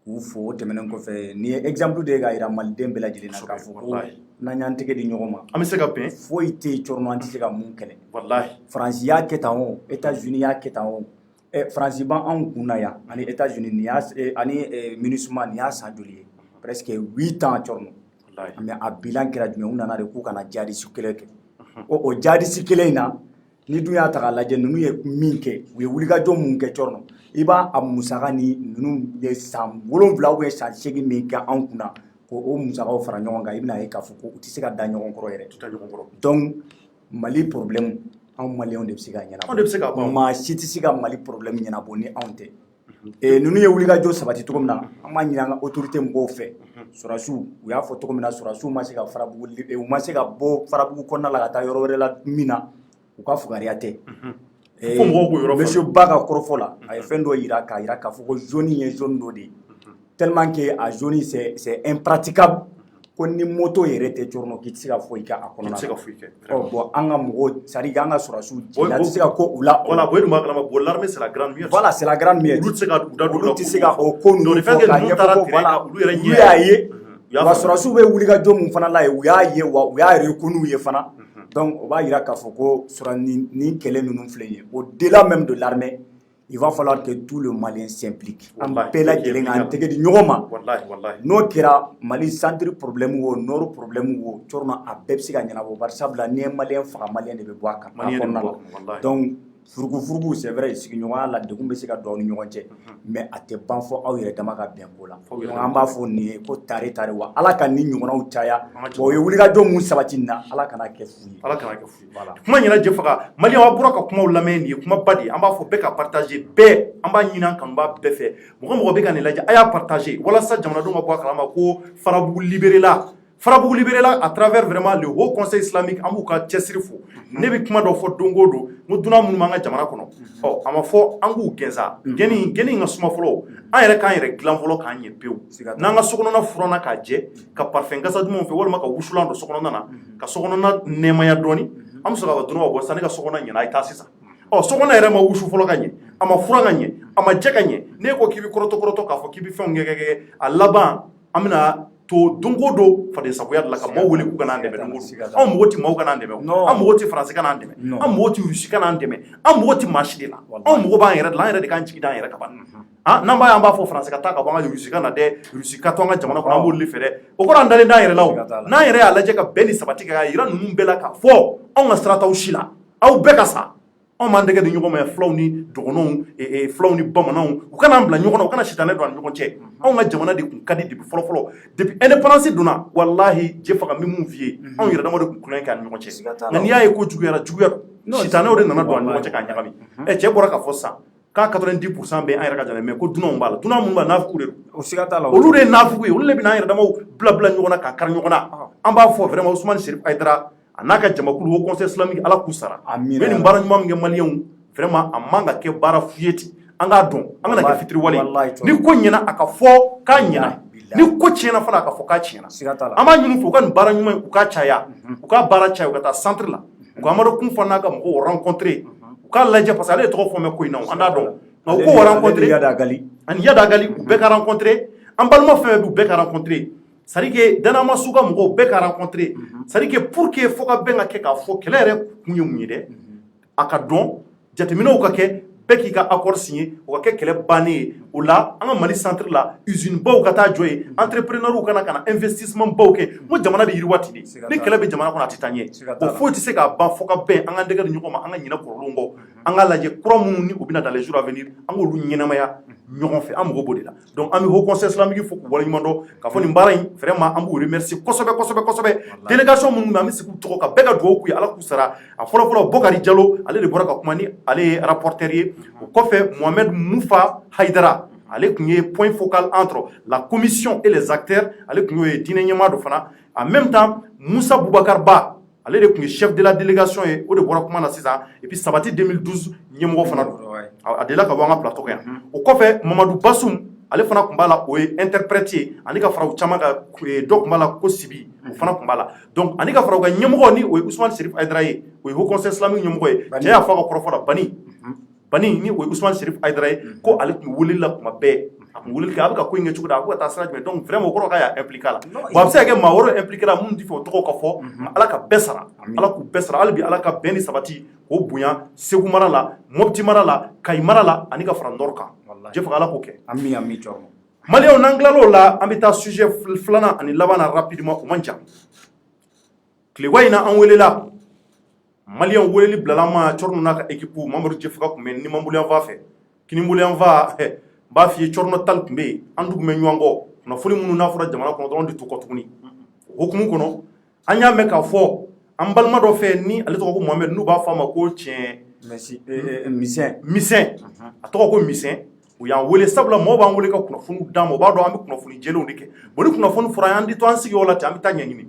k'u fo o tɛmɛnen kɔfɛ ni ye exemple de ye k'a jira maliden bɛɛ lajɛlen na k'a fɔ ko n'an y'an tɛgɛ di ɲɔgɔn ma an bɛ se ka bɛn foyi tɛ yen Thierno an tɛ se ka mun kɛlɛ wallahi Faransi y'a kɛ tan o États-Unis y'a kɛ tan o Faransi b'anw kun na yan ani États-Unis ani MINUSMA nin y'a san joli ye presque 8 ans Thierno mais a bilan kɛra jumɛn u nana de k'u kana jihadiste kɛlɛ kɛ o jihadiste kɛlɛ in na ni dun y'a ta k'a lajɛ ninnu ye min kɛ u ye wulikajɔ mun kɛ Thierno i b'a musaka ni ninnu ye san 7 ou san 8 min kɛ anw kunna k'o musakaw fara ɲɔgɔn kan i bɛna ye k'a fɔ ko u tɛ se ka da ɲɔgɔn kɔrɔ yɛrɛ donc Mali problème anw Maliyɛnw de bɛ se ka ɲɛnabɔ maa si tɛ se ka Mali problème ɲɛnabɔ ni anw tɛ ninnu ye wulikajɔ sabati cogo min na an b'a ɲini an ka autorité mɔgɔw fɛ Surasiw u y'a fɔ cogo min na Surasiw ma se ka Farabugu u ma se ka bɔ Farabugu kɔnɔna la ka taa yɔrɔ wɛrɛ la min na u ka fugariya tɛ monsieur Ba ka kɔrɔfɔ la a ye fɛn dɔ yira k'a yira k'a fɔ ko zone ye zone dɔ de ye tellement que a zone c'est impraticable ko ni moto yɛrɛ tɛ Thierno k'i tɛ se ka foyi kɛ a kɔnɔna na bon an ka mɔgɔw c'est à dire an ka Surasiw jila tɛ se ka ko u la voilà boy duma kalama bon l'armée c'est la grande muette voilà c'est la grande muette olu tɛ se ka o ko ninnu fɔ k'a ɲɛfɔ ko voilà olu y'a ye wa Surasiw bɛ wulikajɔ mun fana la ye u y'a ye wa u y'a reconnu ye fana donc o b'a jira k'a fɔ ko nin kɛlɛ ninnu filɛ ye au-delà même de l'armée il va falloir que tout le Malien s'implique an bɛɛ lajɛlen k'an tɛgɛ di ɲɔgɔn ma n'o kɛra Mali centre problème o nord problème o Thierno a bɛɛ bɛ se ka ɲɛnabɔ bari sabula n'i ye Malien faga Malien de bɛ bɔ a kan a kɔnɔna la donc furugufurugu c'est vrai sigiɲɔgɔnya la degun bɛ se ka don aw ni ɲɔgɔn cɛ mais a tɛ ban fɔ aw yɛrɛ dama ka bɛn ko la an b'a fɔ nin ye ko tare wa Ala ka ni ɲɔgɔnnaw caya bon o ye wulikajɔ mun sabati nin na Ala kana kɛ fu ye voilà kuma ɲɛna Jɛfaga Maliyɛnw a bɔra ka kumaw lamɛn nin ye kumaba de ye an b'a fɔ bɛɛ ka partager bɛɛ an b'a ɲini an kanuba bɛɛ fɛ mɔgɔ bɛ ka nin lajɛ a y'a partager walasa jamanadenw ka bɔ a kalama ko Farabugu libéré la à travers vraiment le Haut Conseil islamique an b'u ka cɛsiri fo ne bɛ kuma dɔ fɔ don o don n ko dunan minnu b'an ka jamana kɔnɔ a ma fɔ an k'u gɛnsa gɛnni ka suma fɔlɔ an yɛrɛ k'an yɛrɛ dilan fɔlɔ k'an ɲɛ pewu n'an ka sokɔnɔna furanna k'a jɛ ka parfum kasa dumanw fɛ walima ka wusulan don sokɔnɔna na ka sokɔnɔna nɛɛmaya dɔɔni an bɛ sɔrɔ ka dunanw bɔ sisan ne ka sokɔnɔna ɲɛna a ye taa sisan sokɔnɔ yɛrɛ ma wusu fɔlɔ ka ɲɛ a ma furan ka ɲɛ a ma jɛ ka ɲɛ ne ko k'i bɛ kɔrɔtɔ k'a fɔ k'i bɛ fɛnw kɛ a laban an bɛna to don o don fadensagoya de la ka maaw wele k'u kana an dɛmɛ don o don anw mɔgɔ tɛ maaw kana an dɛmɛ an mɔgɔ tɛ Faransi kana an dɛmɛ an mɔgɔ tɛ Rusi kana an dɛmɛ an mɔgɔ tɛ maa si de la anw mɔgɔ b'an yɛrɛ de la an yɛrɛ de k'an jigi d'an yɛrɛ ka ban n'an b'a ye an b'a fɔ Faransi ka taa ka bɔ an ka Rusi kana dɛ Rusi ka to an ka jamana kɔnɔ an b'olu de fɛ dɛ o kɔrɔ an dalen d'an yɛrɛ la o n'an yɛrɛ y'a lajɛ ka bɛn ni sabati kɛ k'a yira ninnu bɛɛ la k'a fɔ anw ka sira t'aw si la aw bɛɛ ka sa anw m'an tɛgɛ di ɲɔgɔn ma fulaw ni dɔgɔnɔw fulaw ni bamananw u kana an bila ɲɔgɔn na u kana sitanɛ don an ni ɲɔgɔn cɛ anw ka jamana de tun ka di depuis fɔlɔ depuis indépendance donna wallahi Jɛfaga min mun f'i ye anw yɛrɛ dama de tun kulonkɛ kɛ an ni ɲɔgɔn cɛ nka n'i y'a ye ko juguyara sitanɛw de nana don an ni ɲɔgɔn cɛ k'a ɲagami cɛ bɔra k'a fɔ sisan k'a 90% bɛ an yɛrɛ ka jamana mais ko dunanw b'a la dunan minnu b'a nafigiw de don olu de ye nafigiw ye olu de bɛ n'an yɛrɛ damaw bila ɲɔgɔn na k'a kari ɲɔgɔn na an b'a fɔ vraiment Ousmane Serif Hayidara a n'a ka jamakulu Haut Conseil islamique Ala k'u sara u bɛ nin baara ɲuman min kɛ Maliyɛnw vraiment a man ka kɛ baara fu ye ten an k'a dɔn an kana kɛ fitiriwale ni ko ɲɛna a ka fɔ k'a ɲɛna ni ko tiɲɛna fana a ka fɔ k'a tiɲɛna an b'a ɲini fo u ka nin baara ɲuman u k'a caya u k'a baara caya u ka taa centre la u ka Amadu Kun fana n'a ka mɔgɔw rencontrer u k'a lajɛ parce que ale ye tɔgɔ fɔ mɛn ko in na an t'a dɔn nka u k'o rencontrer ani Yada Gali u bɛɛ ka rencontrer an balima fɛn bɛɛ b'u bɛɛ ka rencontrer c'est à dire que danama su ka mɔgɔw bɛɛ ka rencontrer c'est à dire que pour que fo ka bɛn ka kɛ k'a fɔ kɛlɛ yɛrɛ kun ye mun ye dɛ a ka dɔn jateminɛw ka kɛ bɛɛ k'i ka accord signé o ka kɛ kɛlɛ bannen ye o la an ka Mali centre la usine baw ka taa jɔ yen entrepreneurs kana ka na investissement baw kɛ n ko jamana bɛ yiriwa ten de ni kɛlɛ bɛ jamana kɔnɔ a tɛ taa ɲɛ bon foyi tɛ se k'a ban fo ka bɛn an ka dɛgɛ di ɲɔgɔn ma an ka ɲinɛ kɔrɔlenw kɔ an ka lajɛ kura minnu ni u bɛna dans les jours à venir an k'olu ɲɛnamaya ɲɔgɔn fɛ an mago b'o de la donc an bɛ Haut Conseil islamique fo k'u waleɲuman dɔn k'a fɔ nin baara in vraiment an b'u remercier kosɛbɛ délégation minnu bɛ an bɛ sigi u tɔgɔ ka bɛɛ ka dugawu k'u ye Ala k'u sara a fɔlɔ Bokari Jalo ale de bɔra ka kuma ni ale ye rapporteur ye o kɔfɛ Mohamed Mufa Hayidara ale tun ye point focal entre la commission et les acteurs ale tun ye diinɛ ɲɛmaa dɔ fana en même temps Moussa Boubacar Ba ale de tun ye chef de la délégation ye o de bɔra kuma na sisan et puis Sabati 2012 ɲɛmɔgɔ fana don a delila ka bɔ an ka plateau kan yan o kɔfɛ Mamadou Bassoum ale fana tun b'a la o ye interprète ye ani ka fara u caman kan dɔ tun b'a la ko Sibi o fana tun b'a la donc ani ka fara u ka ɲɛmɔgɔ ni o ye Ousmane Chérif Aïdara ye o ye Haut Conseil islamique ɲɛmɔgɔ ye cɛ y'a fɔ a ka kɔrɔfɔ la Bani ni o ye Ousmane Chérif Aïdara ye ko ale tun weleli la tuma bɛɛ a tun weleli kɛ a bɛ ka ko in kɛ cogo di a bɛ ka taa sira jumɛn donc vraiment o kɔrɔ k'a y'a impliqué a la bon a bɛ se ka kɛ maa wɛrɛ impliqué la minnu tɛ fɛ o tɔgɔ ka fɔ Ala ka bɛɛ sara Ala k'u bɛɛ sara hali bi Ala ka bɛn ni sabati k'o bonya Segu mara la Mopti mara la Kayi mara la ani ka fara Nord kan Dieu fɛ Ala k'o kɛ ami Cɔrɔmɔ Maliyɛnw n'an tilal'o la an bɛ taa sujet filanan ani laban na rapidement o man jan tileba in na an welela Maliyɛnw weleli bilala an ma Cɔrɔnɔ n'a ka équipe Mamadu Jɛfaka tun bɛ Nimambolo Yanfa fɛ Kinibolo Yanfa n b'a f'i ye Cɔrɔnɔ Tal tun bɛ yen an dugu bɛ ɲɔgɔn kɔ kunnafoni minnu n'a fɔra jamana kɔnɔ dɔrɔn de to kɔ tuguni o hukumu kɔnɔ an y'a mɛn k'a fɔ an balima dɔ fɛ ni ale tɔgɔ ko Mohamed n'u b'a fɔ a ma ko Misɛn a tɔgɔ ko Misɛn u y'an wele sabula mɔgɔw b'an wele ka kunnafoniw d'an ma u b'a dɔn an bɛ kunnafoni jɛlenw de kɛ bon ni kunnafoni fɔra an di to an sigi o la ten an bɛ taa ɲɛɲini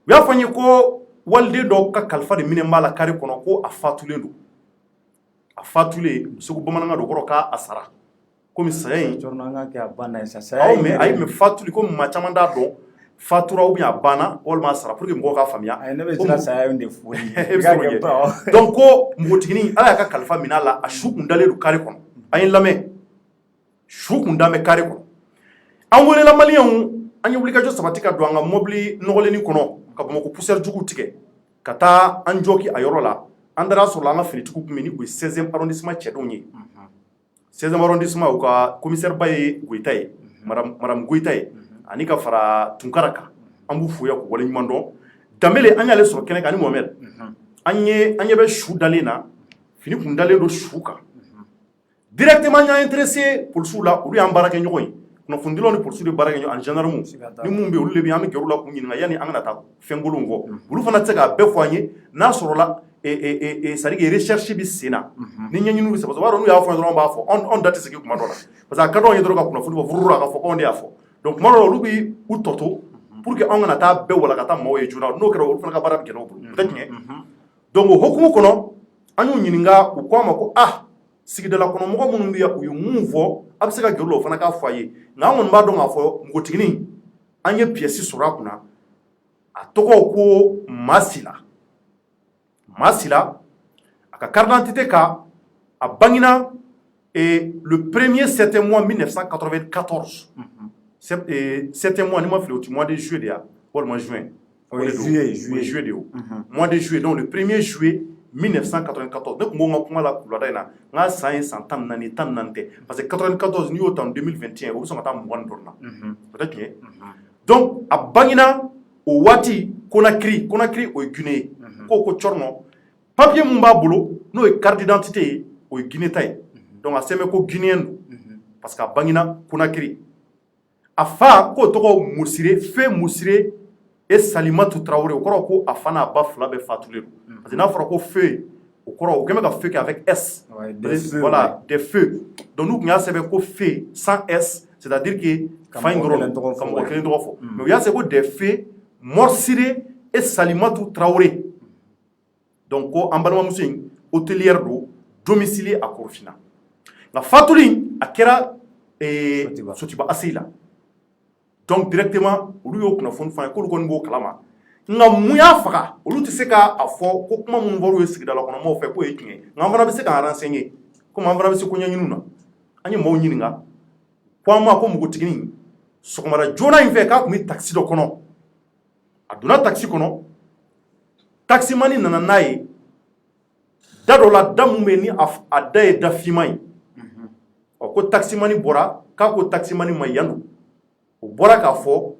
u y'a fɔ n ye ko waliden dɔw ka kalifa de minɛ b'a la kari kɔnɔ ko a fatulen don a fatulen Segu bamanankan don kɔrɔ k'a sara komi saya in mais a ye mɛ fatuli ko maa caman t'a dɔn fatura ou bien a banna walima a sara pour que mɔgɔw k'a faamuya donc ko npogotiginin Ala y'a ka kalifa minɛ a la a su kun dalen don kari kɔnɔ an ye lamɛn su kun dalen bɛ kari kɔnɔ an welela Maliyɛnw an ye wulikajɔ sabati ka don an ka mobili nɔgɔlenni kɔnɔ ka Bamakɔ poussière juguw tigɛ ka taa an jɔki a yɔrɔ la an taara sɔrɔ an ka finitigiw tun bɛ ni o ye 16e arrondissement cɛdenw ye 16e arrondissement u ka commissaire ba ye Goyita ye madame Goyita ye ani ka fara Tunkara kan an b'u fo yan k'u waleɲuman dɔn Danbele an y'ale sɔrɔ kɛnɛ kan ani Mohamed an ɲɛ bɛ su dalen na fini kun dalen don su kan directement an y'an intéressé policiers la olu y'an baara kɛ ɲɔgɔn ye kunnafonidilaw ni policiers de baara kɛ ɲɔgɔn ani gendarmes ni mun bɛ olu de bɛ an bɛ gɛrɛ u la k'u ɲininka yanni an kana taa fɛn kolonw kɔ olu fana tɛ se k'a bɛɛ fɔ an ye n'a sɔrɔla c'est-à-dire que recherche bɛ sen na ni ɲɛɲiniw bɛ se parce que o b'a dɔn n'u y'a fɔ dɔrɔn an b'a fɔ anw da tɛ sigi kuma dɔ la parce que a ka d'anw ye dɔrɔn ka kunnafoni fɔ fururu a ka fɔ k'anw de y'a fɔ donc kuma dɔ la olu bɛ u tɔto pour que anw kana taa bɛɛ walakata mɔgɔw ye joona n'o kɛra olu fana ka baara bɛ gɛlɛya u bolo o tɛ tiɲɛ donc o hukumu kɔnɔ an y'u ɲininka u k'an ma ko sigidala kɔnɔ mɔgɔ minnu bɛ yan u ye mun fɔ a bɛ se ka gɛrɛ u la o fana k'a fɔ a ye nka an kɔni b'a dɔn k'a fɔ npogotiginin an ye pièce sɔrɔ a kunna a tɔgɔ ko Masila a ka carte d'identité kan a bangena le 1er septembre 1994 7e mois ni ma fili o ti mois de juillet de ya walima juin juillet de yo mois de juillet donc le 1er juillet 1994 ne tun b'o n ka kuma la kulada in na n ka san ye san 14 tɛ parce que 94 n'i y'o ta 2021 o bɛ sɔn ka taa 20 ni dɔrɔn na o tɛ tiɲɛ donc a bangena o waati Conakry o ye Guinée ye ko Cɔrɔnɔ papier mun b'a bolo n'o ye carte d'identité ye o ye Guinée ta ye donc a sɛbɛn ko guinéen don parce que a bangena Conakry a fa k'o tɔgɔ Fe Musire et Salimatu Traoré o kɔrɔ ko a fa n'a ba fila bɛɛ fatulen don parce que n'a fɔra ko Fe o kɔrɔ o kɛlen bɛ ka Fe kɛ avec S voilà des feux donc n'u tun y'a sɛbɛn ko Fe sans S c'est-à-dire que fa in dɔrɔn ka mɔgɔ kelen tɔgɔ fɔ mais u y'a sɛbɛn ko des feux Morsire et Salimatu Traoré donc ko an balimamuso in hôtelière don domicilié à Korofina nka fatuli a kɛra Sotiba Aseyi la donc directement olu y'o kunnafoni f'an ye k'olu kɔni b'o kalama nka mun y'a faga olu tɛ se k'a fɔ ko kuma minnu fɔr'u ye sigidala kɔnɔmɔgɔw fɛ k'o ye tiɲɛ ye nka an fana bɛ se k'an renseigner komi an fana bɛ se ko ɲɛɲiniw na an ye maaw ɲininka ko an ma ko npogotiginin sɔgɔmada joona in fɛ k'a tun bɛ taxi dɔ kɔnɔ a donna taxi kɔnɔ taximani nana n'a ye da dɔ la da mun bɛ ni a da ye da finman ye ko taximani bɔra k'a ko taximani ma yan don o bɔra k'a fɔ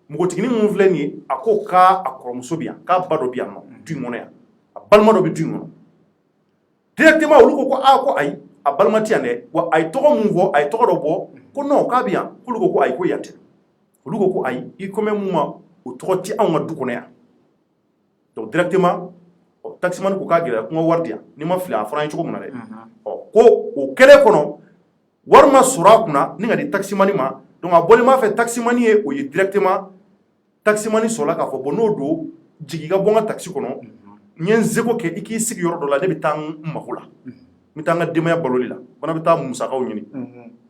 npogotiginin mun filɛ nin ye a ko k'a kɔrɔmuso bɛ yan k'a ba dɔ bɛ yan nɔ du in kɔnɔ yan a balima dɔ bɛ du in kɔnɔ directement olu ko ko ayi a balima tɛ yan dɛ wa a ye tɔgɔ mun fɔ a ye tɔgɔ dɔ bɔ ko non k'a bɛ yan k'olu ko ayi ko yan tɛ olu ko ayi i kɔmɛ mun ma o tɔgɔ tɛ anw ka du kɔnɔ yan donc directement taximani ko k'a gɛlɛya ko n ka wari di yan n'i ma fili a fɔra an ye cogo min na dɛ ko o kɛlen kɔnɔ warma sura kuna ni ngadi taximani ma donc a boli ma fait taximani e o yi directement taximani sola ka fo bono do jigi ga bonga taxi kono nyen zeko ke iki sigi yoro do la de bitang mahula mitanga demaya baloli la bana bita musa kaw nyini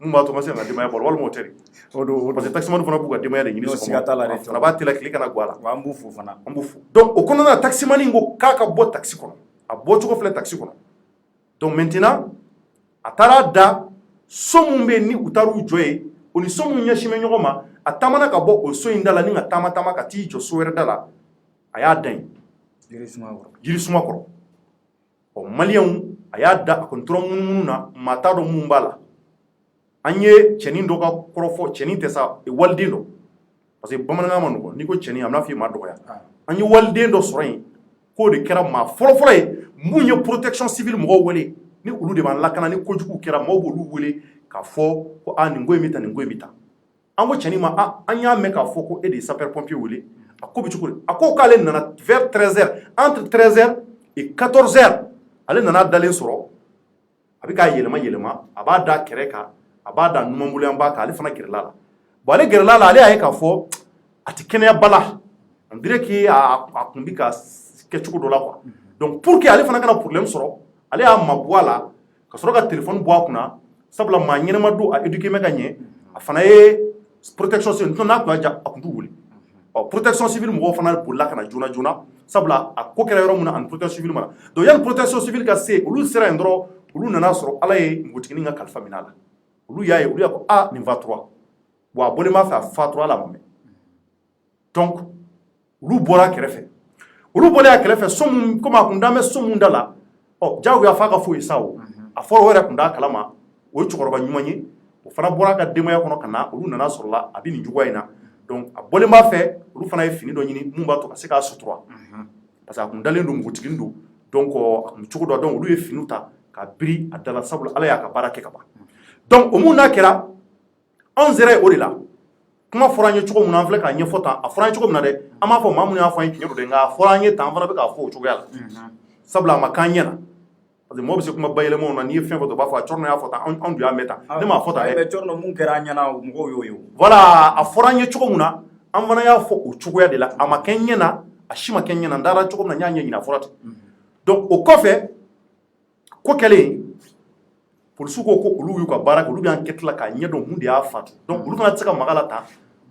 mumba to mase ngadi demaya bol wal moteri odo parce que taximani fana buga demaya de nyini so na ba tila klika na gwala wa mbufu fana mbufu donc o kono na taximani ngo kaka bo taxi kono a bo chuko fle taxi kono donc maintenant atara da somumbe ni utaru joye oni somu nyashime nyogoma atamana ka bo o so indala ni ngatama tama ka ti jo so were dala aya dan jiri suma koro o malien aya da kontro mununa mata do mumbala anye cheni ndo ka korofo cheni tesa e waldindo parce que bamana ngama no ni ko cheni amna fi ma do ya anye waldindo sorin ko de kera ma folo munye protection civile mo wele ni ulu de ban lakana ni kojuku kera mo bo lu wele ka fo ko ani ngoy mita ango cheni ma anya me ka fo ko e de sapeur pompier wele akobi chukuri ako kale nana vers 13h entre 13h et 14h ale nana dalen soro abika yelema abada kereka abada numambule ambaka ale fana gerlala bo ale gerlala ale aye ka fo ati kenya bala on dirait que a kumbika ke chuku do la quoi donc pour que ale fana kana problème soro ale a mabwala ka soro ka téléphone bo akuna sabla ma nyema do a éduquer me gagner afana e protection civile to na ko ja akundu wuli protection civile mo fana pour la kana juna sabla a ko kera yoro muna an protection civile mara do yan protection civile ka se ulu sera ndro ulu nana soro ala ye ngotini nga kalfa minala ulu yaye ulu ya ko ni va 3 wa bole ma fa 3 la mame donc ulu bora kerefe ulu bole ya kerefe somu koma kundame somu ndala jawu ya faka fo isawo a foro wera kunda kalama o chukoroba nyumanyi o fana bora ka demo ya kono kana ulu nana soro la abini jugwaina donc a bole ma fait ulu fana ye fini do nyini mumba to ka se ka sutura parce que akun dalen do mugutigin do donc akun chugo do donc ulu ye fini ta ka biri adala sabula ala ya ka barake ka ba donc o mun na kera on zere o de la kuma foranye chugo mun anfle ka nyefota a foranye chugo mun de ama fo mamun ya fo yin nyodo de nga foranye tan fana be ka fo chugo yala sabula makanya na parce que mo be se kuma bayele mo na ni fin foto ba fo a chorno ya fota on du ya meta ne ma fota be chorno mun kera nyana mo yo voilà a foranye chugo mun na an fana ya fo o chugo ya de la ama kenya na a shima kenya na ndara chugo na nyanya nyina forata donc au kofe ko kele pour suko ko ulu yu ka baraka ulu bi enquête la ka nyedo munde ya fatu donc ulu fana tsaka magala ta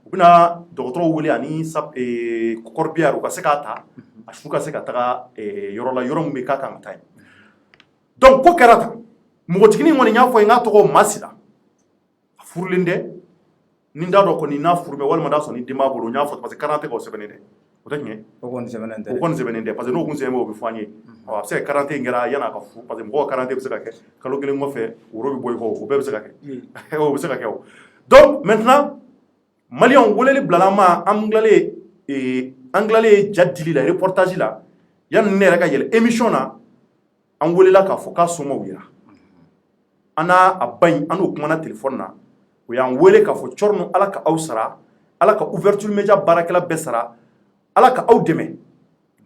ubina docteur wuli ani sap corbière ko seka ta a shuka seka ta yoro la yoro mbe ka kan tay donc ko karata mo tigini ngoni nya fo nga to ko masida furlinde ni ndado ko ni na furbe wal ma da so ni dima bolo nya fo parce que 40 ko sebenede o tanye o kon sebenende parce que no kun semo be fanye wa c'est 40 ngara yana ka fu parce que mo 40 be se ka ke kalo gele ngo fe woro bi boy ko o be se ka ke o be se ka ke donc maintenant malion woleli blalama anglais jadili la reportage la yan ne reka yele émission na an wolela ka fo ka soma wira ana abay anu kuma na téléphone na o yan wele ka fo chorno ala ka awsara ala ka ouverture média barakela besara ala ka aw deme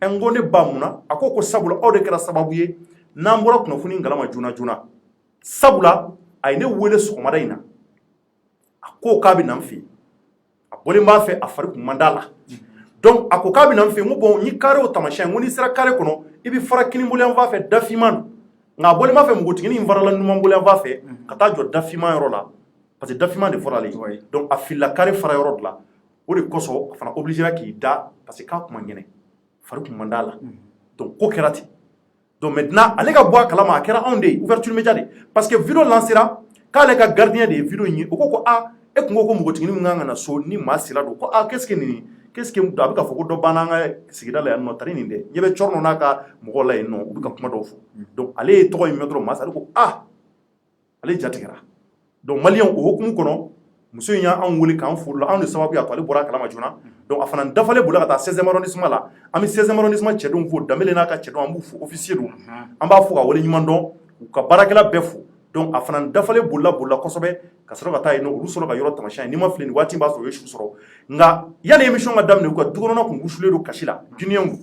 ngone bamuna akoko sabula aw de kera sababu ye nambura kuno funi ngalama juna sabula ay ne wele sokoma dayina akoko kabi namfi abole mba fe afari mandala donc ako kabi namfi ngo bon ni kare o tamasha ngoni sira kare kono ibi fara kini mbole mba fe dafiman nga bole mba fe mugoti ni mvarala numa mbole mba fe kata jo dafiman yoro la parce que dafiman de fora le donc afila kare fara yoro la o de koso fana obligé ki da parce que ka kuma ngene fari mandala donc ko kerati donc maintenant ale ka boa kalama kera onde ouverture média de parce que vidéo lancera ka le ka gardien de vidéo ni o ko e kungo ko mugoti ni nganga na so ni masila do ko qu'est-ce que abika foko do bananga sigida la no tari ni de yebe chorno naka mugo la no ubika kuma do fo donc ale to yi medro masala ko ale jatigara donc malien o hokumu kono muso nya an wuli kan furla an de sababu ya to ale bora kalama juna donc afana dafale bula ka ta 16e arrondissement la ami 16e arrondissement chedon fo damele naka chedon ambu fo officier do an ba fo ka wole nyimando ka barakela befu donc afana dafale bula kosobe ka soro ka ta ino ulu soro ka yoro tamasha ni ma fleni wati ba so yeshu soro nga yana émission ga damne ko dugono ko ngushule do kashila juniyam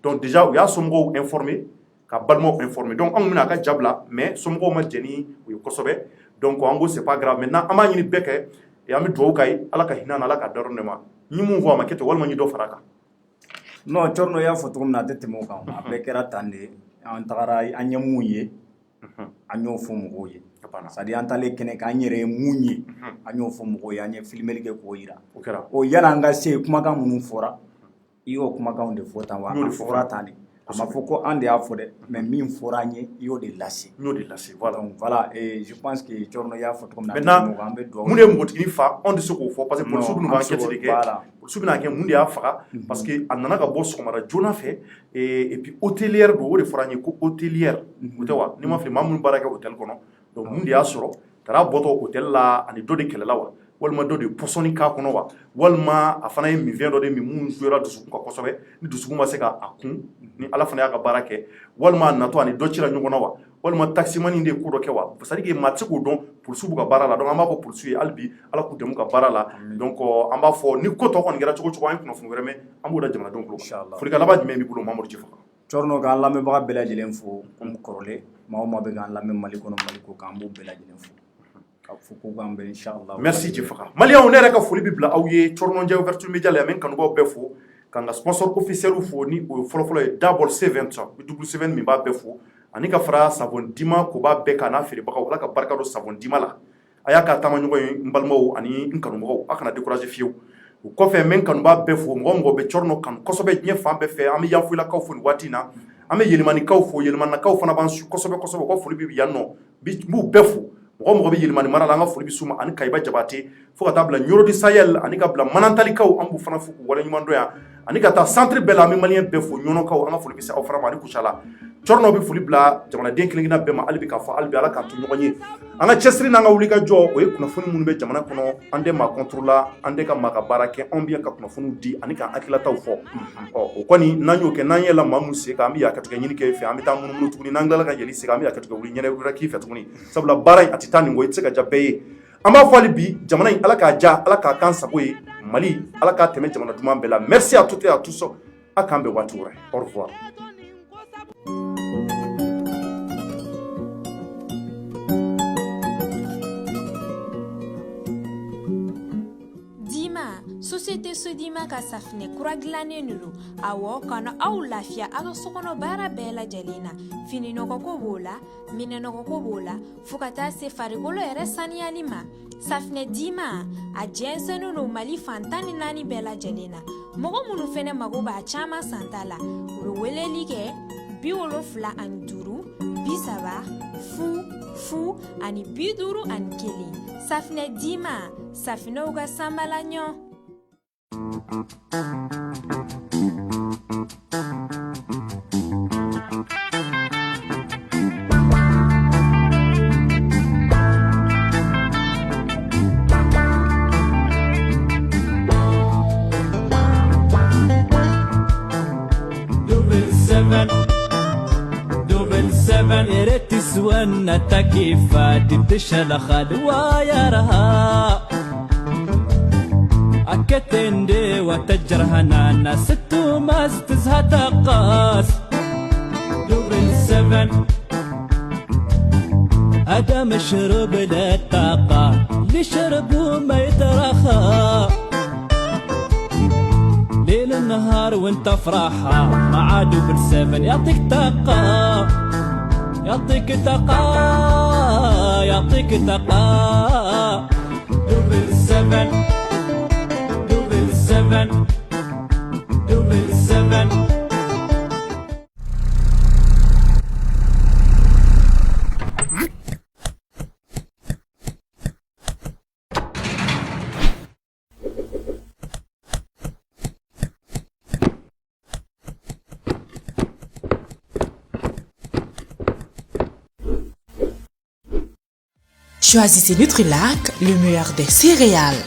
donc déjà o ya somgo informé ka balmo informé donc an mina ka jabla mais somgo ma jeni o kosobe donc en gros c'est pas grave maintenant ama ñini beke et ami do kay ala ka hinana ala ka darone ma ñi mu vo ma kete wal ma ñi do faraka non chorno ya foto na tete mo kan abe kera tande an tagara an yamuye an yo fo mo ye sadi an tale kene ka nyere munye an yo fo mo ye an ye filmel ke ko yira o yana nga se kuma kan munu fora iyo kuma kan de fota wa fora tani ama foko ande a fode mais min fora nye iyo de lasi voilà donc voilà et je pense que chorno ya foto comme na maintenant munde mbotini fa on de ce ko fo parce que pour sou nous va enquête de ke pour sou na ke munde ya fa parce que anana ka boss ko mara jona fait et puis hôtelière do de fora nye ko hôtelière mutawa ni ma fi mamun baraka hôtel kono donc munde ya soro tara boto hôtel la ani do de kelela wa walma do de posoni ka kono wa walma afana mi vient do de mi mun jura dusu ko kosobe ni dusu ma se ka akun ni ala fana ya ka barake walma na to ani do cira nyugona wa walma taxi mani de ko do ke wa c'est à dire que matse ko don pour subu ka barala donc amba ko poursuit albi ala ku dem ka barala donc amba fo ni ko to ko ngira choko choko an kuno fu vraiment ambo da jamana donc inshallah fuli kala baji me mi bulo mamour jifa chorno ga Allah me ba bela jilen fo kum korole ma be ga Allah me maliko no maliko ka ambo bela jilen fo merci Jefaka Malien on est ka foli bibla awye chorno ndia ouverture média la men kanuba befo kanga sponsor officiel ou foni o folo double 7 double 7 mi ba befo ani ka fra savon dima ko ba be kana fere baka wala ka barka do savon dima la aya ka tama nyugo mbalmo ani nkanugo akana décourager fiu ko fe men kanuba befo ngo be chorno kan kosobe nye fambe fe ami yafu la ka foni watina ami yelimani ka fo yelimana ka fona ban su kosobe ko foli bibi yanno bi mu befo mo be yilmani mara la nga fuli bisuma ani kayba jabate fo ka tabla nyoro di Sahel ani ka bla manantali kaw ambu fana fu wala nyumando ya ani ka ta centre bela mi malien be fo nyono kaw anga fuli bisa ofra mari kushala chorno bi fuli bla jamana den kilingina be ma albi ka fo albi ala ka tu nyonyi anga chesri na nga wuli ka jo o kuna funi mun be jamana kono ande ma controla ande ka maka barake on bien ka kuna funu di ani ka akila taw fo o koni nanyo ke nanye la mamu se ka mi ya ka to nyini ke fe amita mun mun tuni nangala ka yeli se ka mi ya ka to wuli nyene wura ki fe tuni sabla barai atitani ngo itse ka jabe amba fali bi jamana ala ka ja ala ka kan sabo ye Mali ala ka teme jamana duma bela merci à toutes et à tous akambe wature au revoir. Société Sodima ka safine kura gilannen do awo kana aw lafiya aga sokono bara bela jalina fini noko ko bola mine noko ko bola fukata se farikolo ere saniyali ma safine dima a jensenu no Mali fantani nani bela jalina mogo munu fene mago ba chama santala we weleli ke biwolo fla an duru bisaba fu ani biduru an keli safine dima safine uga sambala nyo. Double seven يريت تسوانا تكيفات تشل خلوة يرها أكتندي وتجرهنا ناس التوماس تزها تقاس double seven هذا مشروب للطاقة اللي شربه ما يترخى ليل النهار وانت فرحة مع دوبل سفن يعطيك طاقة يعطيك طاقة يعطيك طاقة دوبل سفن double seven Choisissez Nutri-Lac, le meilleur des céréales.